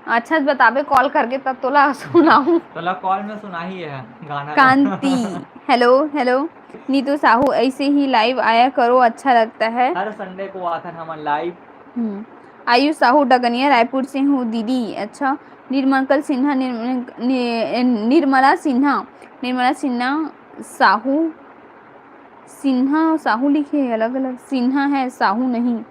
अच्छा बताबे कॉल करके तब तोला सुनाऊँ। तोला कॉल में सुना ही है गाना। कांति हेलो हेलो। नीतू साहू ऐसे ही लाइव आया करो अच्छा लगता है, हर संडे को आकर हम लाइव। आयुष साहू डगनिया रायपुर से हूँ दीदी। अच्छा निर्मला सिन्हा साहू लिखे है अलग अलग, सिन्हा है साहू नहीं,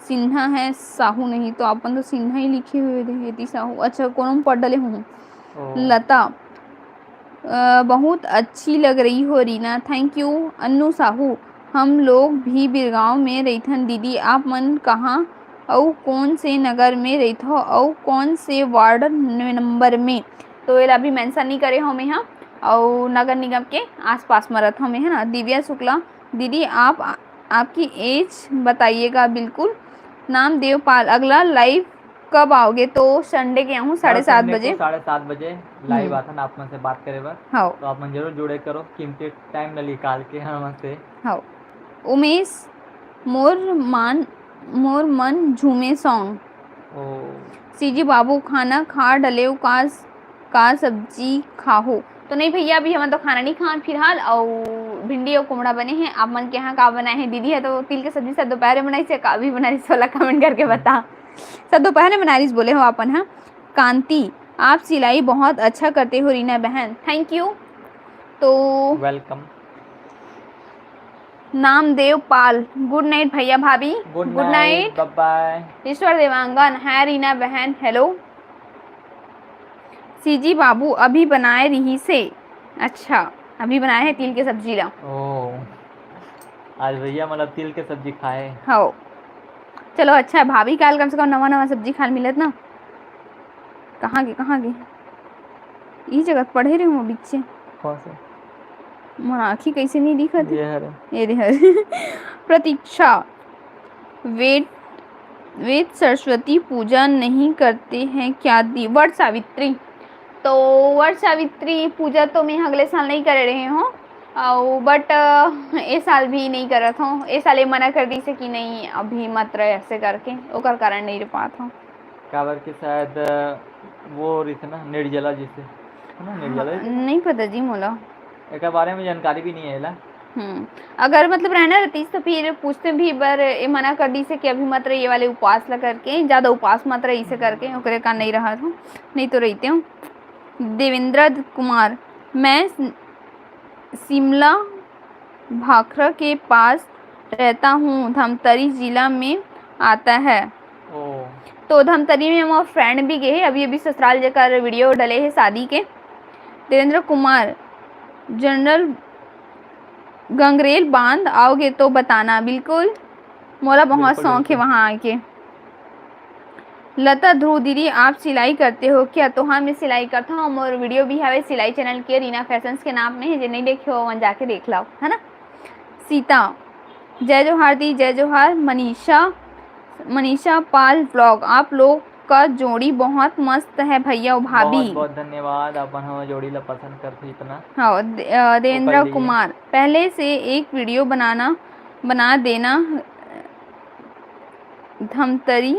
सिन्हा है साहू नहीं तो अपन तो सिन्हा ही लिखे हुए थे साहू। अच्छा कौन पढ़ डले हूँ। लता बहुत अच्छी लग रही हो रीना, थैंक यू। अन्नू साहू हम लोग भी बिरगांव में रहथन दीदी, आप मन कहाँ और कौन से नगर में रहते हो और कौन से वार्ड नंबर में? तो ये अभी मेंशन नहीं करे हमें यहाँ और नगर निगम के आसपास में रहता हमें है ना। दिव्या शुक्ला दीदी आप आपकी एज बताइएगा। बिल्कुल। नाम देवपाल अगला लाइव कब आओगे? तो संडे के आऊँ 7:30 बजे। 7:30 बजे लाइव आता ना आप मन से बात करे बार। हाँ तो आप मन जरूर जुड़े करो, कीमती टाइम न निकाल के हम से। हाँ उमेश मोर मन झूमे सॉन्ग। सीजी बाबू खाना खा डले का सब्जी खाओ? तो नहीं भैया अभी हम तो खाना नहीं खान फिलहाल, और भिंडी और कुमड़ा बने हैं। आप मन के यहाँ का बनाए हैं? दीदी है तो तिल के सब्जी सब दोपहर बनाई से का भी बना रही वाला कमेंट करके बता। सब दोपहर में बना रही बोले हो अपन। हाँ कांति आप सिलाई बहुत अच्छा करते हो रीना बहन, थैंक यू। तो वेलकम। नामदेव पाल गुड नाइट भैया भाभी, गुड नाइट, बाय बाय। ईश्वर देवांगन है रीना बहन हेलो। सीजी बाबू अभी बनाए रही से, अच्छा अभी बनाए हैं तिल के सब्जी ला। आज भैया मतलब तिल के सब्जी खाए। हाँ चलो अच्छा है भाभी काल कम से कम नवा सब्जी खाल मिलत ना। कहाँ गे ई जगह पढ़े रहे हूँ बीच कौन से मोर आँखी कैसे नहीं दिखत ये प्रतीक्षा वेद सरस्वती पूजा नहीं करते हैं क्या दी? वट सावित्री, तो वट सावित्री पूजा तो मैं अगले साल नहीं कर रहे हूँ और बट ए साल भी नहीं करत हूँ। ए साल मना कर दी से कि नहीं अभी मत रहे ऐसे करके, ओकर कारण नहीं रह पाता हूँ। काबर के शायद वो रही थी ना निर्जला जी से। ना निर्जल नहीं पता जी मोला। एक बारे में जानकारी भी नहीं है ला। अगर मतलब रहना रहती तो फिर पूछते भी, पर ये मना कर दी से कि अभी मत रही, ये वाले उपवास ला करके, ज़्यादा उपवास मत रही से करके ओकरे का नहीं रहा था, नहीं तो रहते हूँ। देवेंद्र कुमार, मैं शिमला भाखड़ा के पास रहता हूँ, धमतरी जिला में आता है। ओ तो धमतरी में हमारे फ्रेंड भी गए, अभी अभी ससुराल जाकर वीडियो डले हैं शादी के। देवेंद्र कुमार, जनरल गंगरेल बांध आओगे तो बताना, बिल्कुल मोला बहुत बिल्कुल शौक है बिल्कुल। वहाँ आके। लता ध्रुव दीदी, आप सिलाई करते हो क्या? तो हाँ, मैं सिलाई करता हूँ और वीडियो भी है सिलाई चैनल के, रीना फैशंस के नाम में है, जो नहीं देखे हो वहाँ जाके देख लो, है ना। सीता, जय जोहार दी, जय जोहार। मनीषा पाल व्लॉग, आप लोग का जोड़ी बहुत मस्त है भैया और भाभी। बहुत बहुत धन्यवाद, अपन हम जोड़ी ला पसंद करते इतना। हाँ, देवेंद्र लिए कुमार, पहले से एक वीडियो बना देना, धमतरी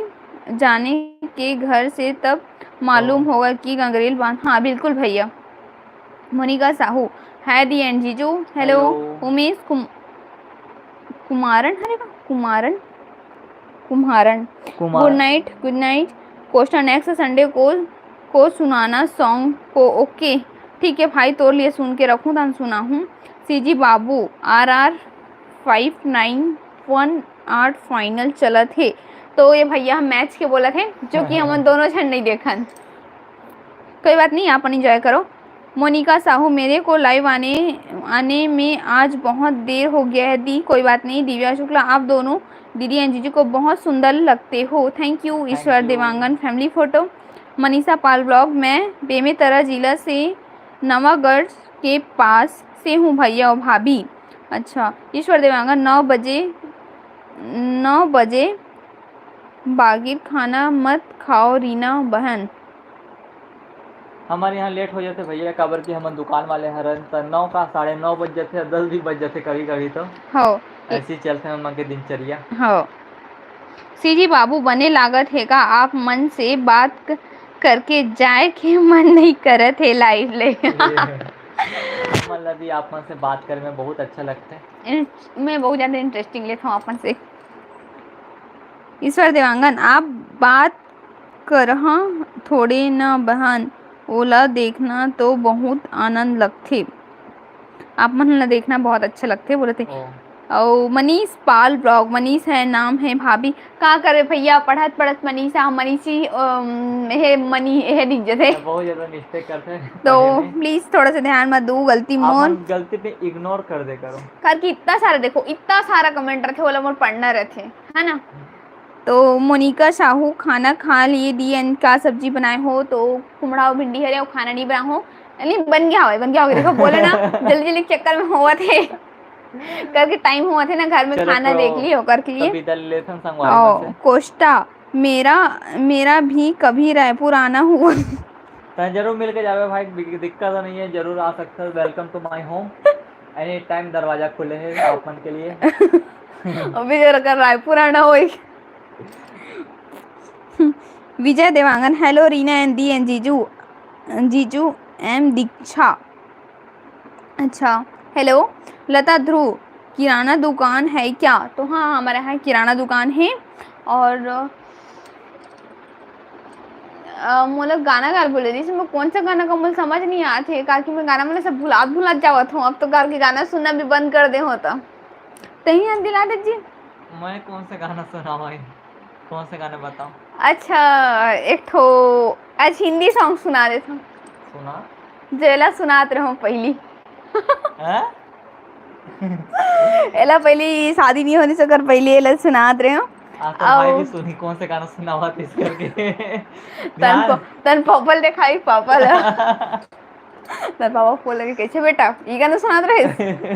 जाने के घर से तब मालूम होगा कि गंगरेल बांध। हाँ बिल्कुल भैया। मोनिका साहू, है दी एंड जीजू, हेलो। उमेश कुमारन, अरे वाह, Kumharan, good night, good night. Question next Sunday को सुनाना सॉन्ग को, ओके ठीक है भाई, तोड़ लिए सुन के रखूँ तो सुना हूँ। सीजी बाबू, RR 5918 फाइनल चला थे, तो ये भैया हम मैच के बोला थे, जो कि हम दोनों जन नहीं देखन, कोई बात नहीं, आप इंजॉय करो। मोनिका साहू, मेरे को लाइव आने में आज बहुत देर हो गया है दी, कोई बात नहीं। दिव्या शुक्ला, आप दोनों दीदी एंड जीजू को बहुत सुंदर लगते हो, thank you. Ishwar Dewangan, family photo. Manisha Pal blog, मैं बेमेतरा जिला से नवागढ़ के पास से हूँ भैया और भाभी। अच्छा, ईश्वर देवांगन, 9 बजे बागिर खाना मत खाओ रीना बहन। हमारे यहाँ लेट हो जाते भैया, काबर की हम दुकान वाले हरन, तो 9 का 9:30 बज जाते, 10 भी बज जाते कभी कभी, तो हो ऐसे ही चलते हैं के दिनचर्या। हो। सीजी बाबू, बने लागत है का आप मन से बात करके जाए के मन नहीं करत है लाइव ले। मतलब भी आप मन से बात करे में बहुत अच्छा लगता है, मैं बहुत ज़्यादा इंटरेस्टिंग लेता हूँ अपन से। ईश्वर देवांगन, आप बात करहा थोड़े न बहन, ओला देखना तो बहुत आनंद लगते, आप मन ला देखना बहुत अच्छा लगते बोले थे। और मनीष पाल ब्लॉग, मनीष है नाम है भाभी, का करे भैया, पढ़त पढ़त मनीषा मनीषी है, मनी है दिक्कत है, बहुत ज्यादा मिस्टेक करते हैं तो प्लीज थोड़ा सा ध्यान मत दो, गलती मोर गलती पे इग्नोर कर दे करो, करके इतना सारा देखो, इतना सारा कमेंट रखे बोला मोर पढ़ना रहते, है ना। तो मोनिका साहू, खाना खा लिए दी एंड का सब्जी बनाए हो? तो कुमड़ा भिंडी हरे और खाना नहीं बनाए हो, नहीं बन गया हो देखो, बोले ना जल्दी जल्दी चक्कर में हुआ थे करके टाइम हुआ थे ना, घर में खाना देख लिए होकर के लिए। कोस्टा, मेरा भी कभी रायपुर आना हुआ तो जरूर मिल के जावे भाई, दिक्कत नहीं है, जरूर आ सकते हो, welcome to my home, any time दरवाजा खुले है आपन के लिए। अभी जरा रायपुर आना हो। विजय देवांगन, हेलो रीना एंड दी एंड जीजू एम दीक्षा। अच्छा, हेलो। लता ध्रुव, किराना दुकान है क्या? तो हाँ, हमारे यहाँ किराना दुकान है, और मोला गाना गा बोले रही, मैं कौन सा गाना का मुझे समझ नहीं आते, कि मैं गाना मतलब सब भुला जावत हूँ, अब तो गा के गाना सुनना भी बंद कर दे होता, तही याद दिला दीजिए। मैं कौन सा गाना सुना भाई, कौन से गाने बताओ? अच्छा, एक ठो आज हिंदी सॉन्ग सुना देता हूँ, सुना जेला सुनात रहो पहली एला पहली शादी नहीं होने से कर पहले एला सुनात रहे हो। तो भाई भी सुनी कौन से गाना सुना हुआ इस करके तन पापल दिखाई पापल तन पापा बोल लगे कैसे बेटा ये गाना सुनात रहे।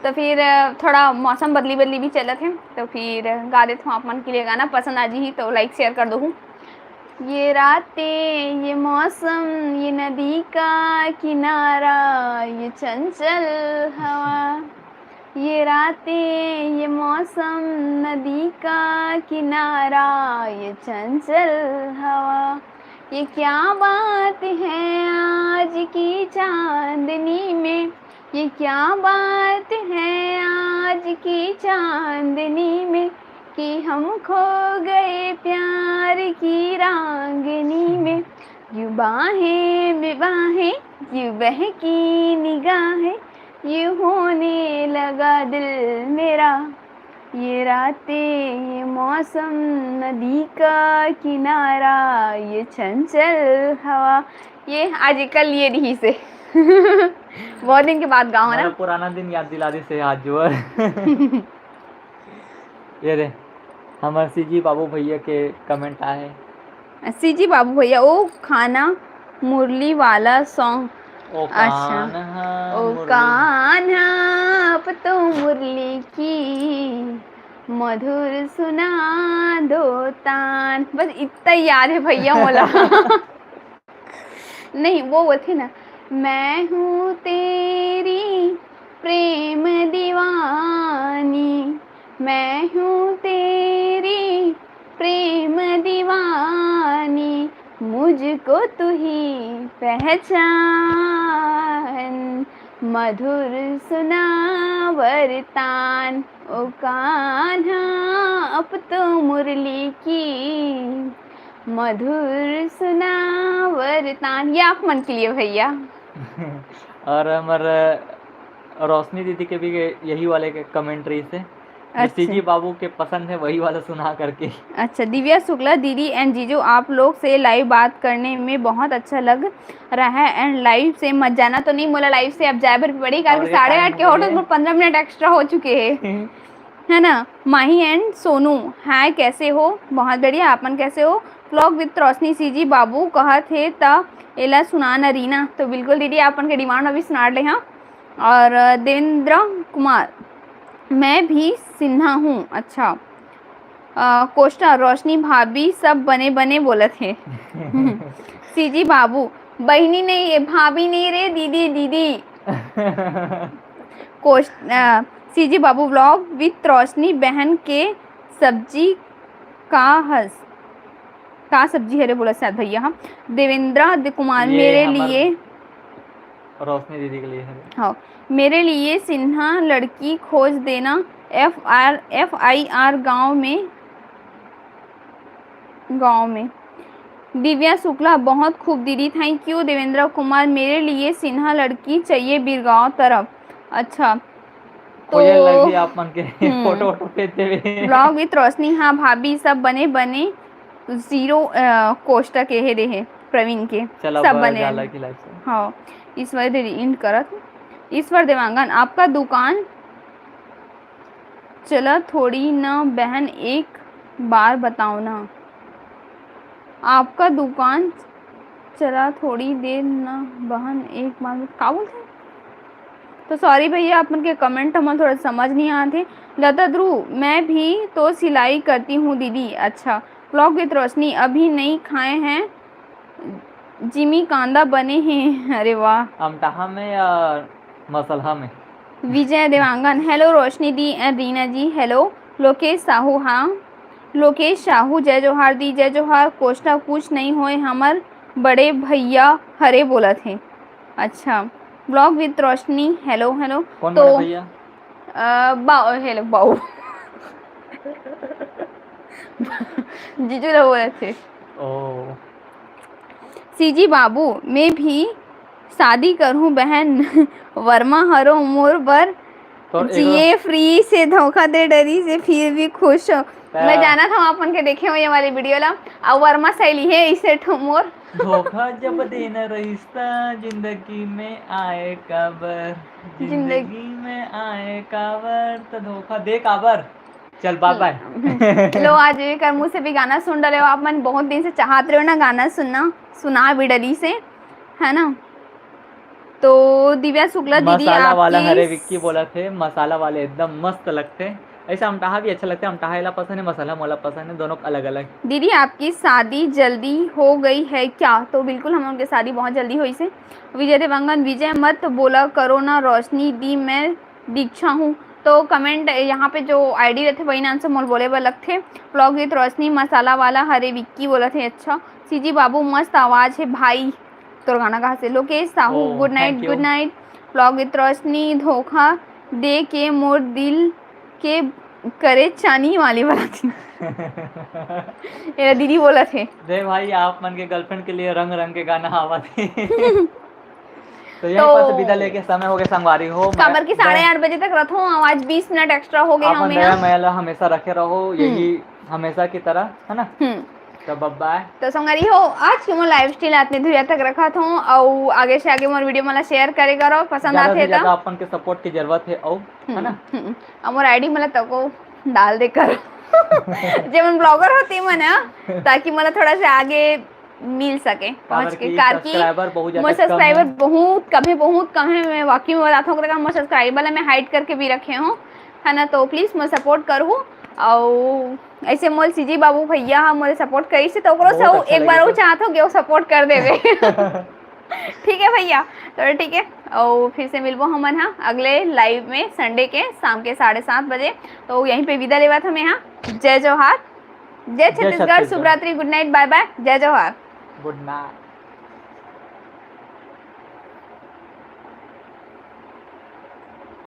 तो फिर थोड़ा मौसम बदली भी चला थे, तो फिर गा देता हूँ आप मन के लिए गाना, पसंद आ जी तो लाइक शेयर कर दो। ये रातें, ये मौसम, ये नदी का किनारा, ये चंचल हवा, ये रातें, ये मौसम, नदी का किनारा, ये चंचल हवा, ये क्या बात है आज की चांदनी में, ये क्या बात है आज की चांदनी में, कि हम खो गए प्यार की रांगनी में। यूं बाहें बेबाहें, यूं बहकी निगाहें, यूं होने लगा दिल मेरा। ये रातें, ये मौसम, नदी का किनारा, ये चंचल हवा, ये आजकल ये रही से बहुत दिन के बाद गाँव है मेरा ना। पुराना दिन याद दिला दी से हाथ जोड़ ये रे हमारे सीजी बाबू भैया के कमेंट आए। सीजी बाबू भैया, ओ खाना मुरली वाला सॉन्ग। ओ अच्छा, कान्हा ओ मुरली कान्हा अब तो मुरली की मधुर सुना दो तान, बस इतना ही याद है भैया मोला नहीं वो थे ना, मैं हूँ तेरी प्रेम दीवानी, मैं हूँ तेरी प्रेम दीवानी, मुझको तू ही पहचान, मधुर सुना वरतान। ओ कान्हा अब तो मुरली की मधुर सुना वरतान। ये आप मन के लिए भैया। और हमारे रोशनी दीदी के भी यही वाले के कमेंट्री से सीजी बाबू के पसंद है वही वाला सुना करके। अच्छा, दिव्या शुक्ला दीदी एंड जीजू, आप लोग से लाइव बात करने में बहुत अच्छा लग रहा है एंड लाइव से मत जाना तो नहीं बोला, लाइव से अब जाए भर पड़ी कारण 8:30 के हो तो 15 मिनट एक्स्ट्रा हो चुके हैं है ना। माही एंड सोनू, हाय कैसे हो? बहुत बढ़िया, आपन कैसे हो? व्लॉग विथ रोशनी सीजी बाबू कहा थे ता एला सुना न रीना, तो बिल्कुल दीदी आपन के डिमांड अभी सुना ले। हाँ, और देवेंद्र कुमार, मैं भी सिन्हा हूँ। अच्छा, कोष्टा रोशनी भाभी सब बने बने बोले थे सीजी बाबू, बहनी नहीं है भाभी नहीं रे दीदी दीदी सीजी बाबू, व्लॉग विथ रोशनी बहन के सब्जी का सब्जी है रे बोला शायद भैया। हाँ, देवेंद्र कुमार, मेरे लिए रोशनी दीदी के लिए है। हाँ, मेरे लिए सिन्हा लड़की खोज देना, FIR गांव में। दिव्या शुक्ला, बहुत खूब दीदी, थैंक यू। देवेंद्र कुमार, मेरे लिए सिन्हा लड़की चाहिए बीरगांव तरफ। अच्छा, तो लगी आप मन के फोटो भेजते हुए। ब्लॉग विथ रोशनी, हाँ भाभी सब बने बने 0 कोष्टा के हे रहे प्रवीण के सब बने। हाँ, ईश्वर इंड करत, ईश्वर देवांगन, आपका दुकान चला थोड़ी ना बहन, एक बार बताओ ना, आपका दुकान चला थोड़ी देर ना बहन, एक बार का बोलते। तो सॉरी भैया, अपन के कमेंट हमें थोड़ा समझ नहीं आते। लता ध्रुव, मैं भी तो सिलाई करती हूँ दीदी। अच्छा, व्लॉग विथ रोशनी, अभी नहीं खाए हैं, जिमी कांदा बने हैं। अरे वाह, अमटाहा में या मसलहा में? विजय देवांगन, हेलो रोशनी दी एंड रीना जी, हेलो लोकेश साहू, हाँ लोकेश साहू, जय जोहार दी, जय जोहार। कोष्टा कुछ नहीं होए, हमार बड़े भैया हरे बोला थे। अच्छा, blog with Roshni, hello hello. कौन तो बड़े भैया? हेलो बाऊ जीजू लोग बोले थे। ओ सीजी बाबू, मैं भी शादी करूं बहन वर्मा हरो मोर बर, जिए फ्री से धोखा दे डरी से फिर भी खुश हो। मैं जाना था अपन के देखे हुए वाली वीडियो ला, अब वर्मा शैली है इसे ठुमोर धोखा जब देना रिश्ता जिंदगी में आए काबर, जिंदगी में आए काबर, तो धोखा दे काबर। चल बाय बाय। लो आज कर मुँह से भी गाना सुन रहे हो आप, मन बहुत दिन से चाहते रहे हो ना गाना सुना भी डरी से, है ना। तो दिव्या शुक्ला दीदी, मसाला वाला हरे विक्की बोला थे, मसाला वाले एकदम मस्त लगते। ऐसा अमटाहा भी अच्छा लगता है, अमटाहा इला पसंद है, मसाला मोला पसंद है, दोनों अलग अलग। दीदी आपकी शादी जल्दी हो गई है क्या? तो बिल्कुल हम उनकी शादी बहुत जल्दी हुई से। विजय देवांगन, विजय मत बोला करो ना रोशनी दी, मैं दीक्षा हूँ। तो कमेंट यहाँ पे जो आईडी रहते वही नाम से मोल बोले बर लगथे। व्लॉग विथ रोशनी मसाला वाला हरे विक्की बोला थे। अच्छा सीजी बाबू मस्त आवाज़ है भाई, तोर गाना कहाँ से। Lokesh Sahu oh, good night thank you. Good night. Vlog with Roshni धोखा दे के मोर दिल के करे चानी वाली वाला थी। मेरा दीदी बोला थे। दे भाई आप मन के गर्लफ्रेंड के लिए रंग रंग के गाना आवा थे। तो यहीं तो- पर से विदा लेके समय हो गया संगवारी हो। काबर की 8:30 बजे तक रखो, आज 20 मिनट एक्स्ट्रा हो गए आप हमें। नया मैला हमेशा रखे रहो यही हमेशा की तरह, है ना। तो बाय। तो संगरी हो आज की मोर लाइफ स्टाइल आतने धुरिया तक रखा था और आगे से आगे मोर वीडियो मला शेयर करे करो, पसंद ज़्यादा आते से ज़्यादा तो अपन के सपोर्ट की जरूरत है और, है ना। मोर आईडी मला तको डाल दे कर जे मन ब्लॉगर होती मन ताकि मला थोड़ा से आगे मिल सके पहुंच के। कार की सब्सक्राइबर बहुत मोर ज़्यादा सब्सक्राइबर बहुत कम है। मैं वाकई में बताता हूँ मोर सब्सक्राइबर मैं हाइड करके भी रखे हूँ, है ना। तो प्लीज़ मैं सपोर्ट करूँ और ऐसे मोल सीजी बाबू भैया हम मोरे सपोर्ट करी से तो ओकरो से बहुत अच्छा एक बार लगे वो चाहत हो कि वो सपोर्ट कर देवे। ठीक है भैया, तो ठीक है और फिर से मिलबो हमन हाँ अगले लाइव में संडे के शाम के 7:30 बजे। तो यहीं पे विदा लेवा था मैं हाँ। जय जोहार, जय छत्तीसगढ़, शुभ रात्रि, गुड नाइट, बाय बाय, जय जोहार, गुड नाइट।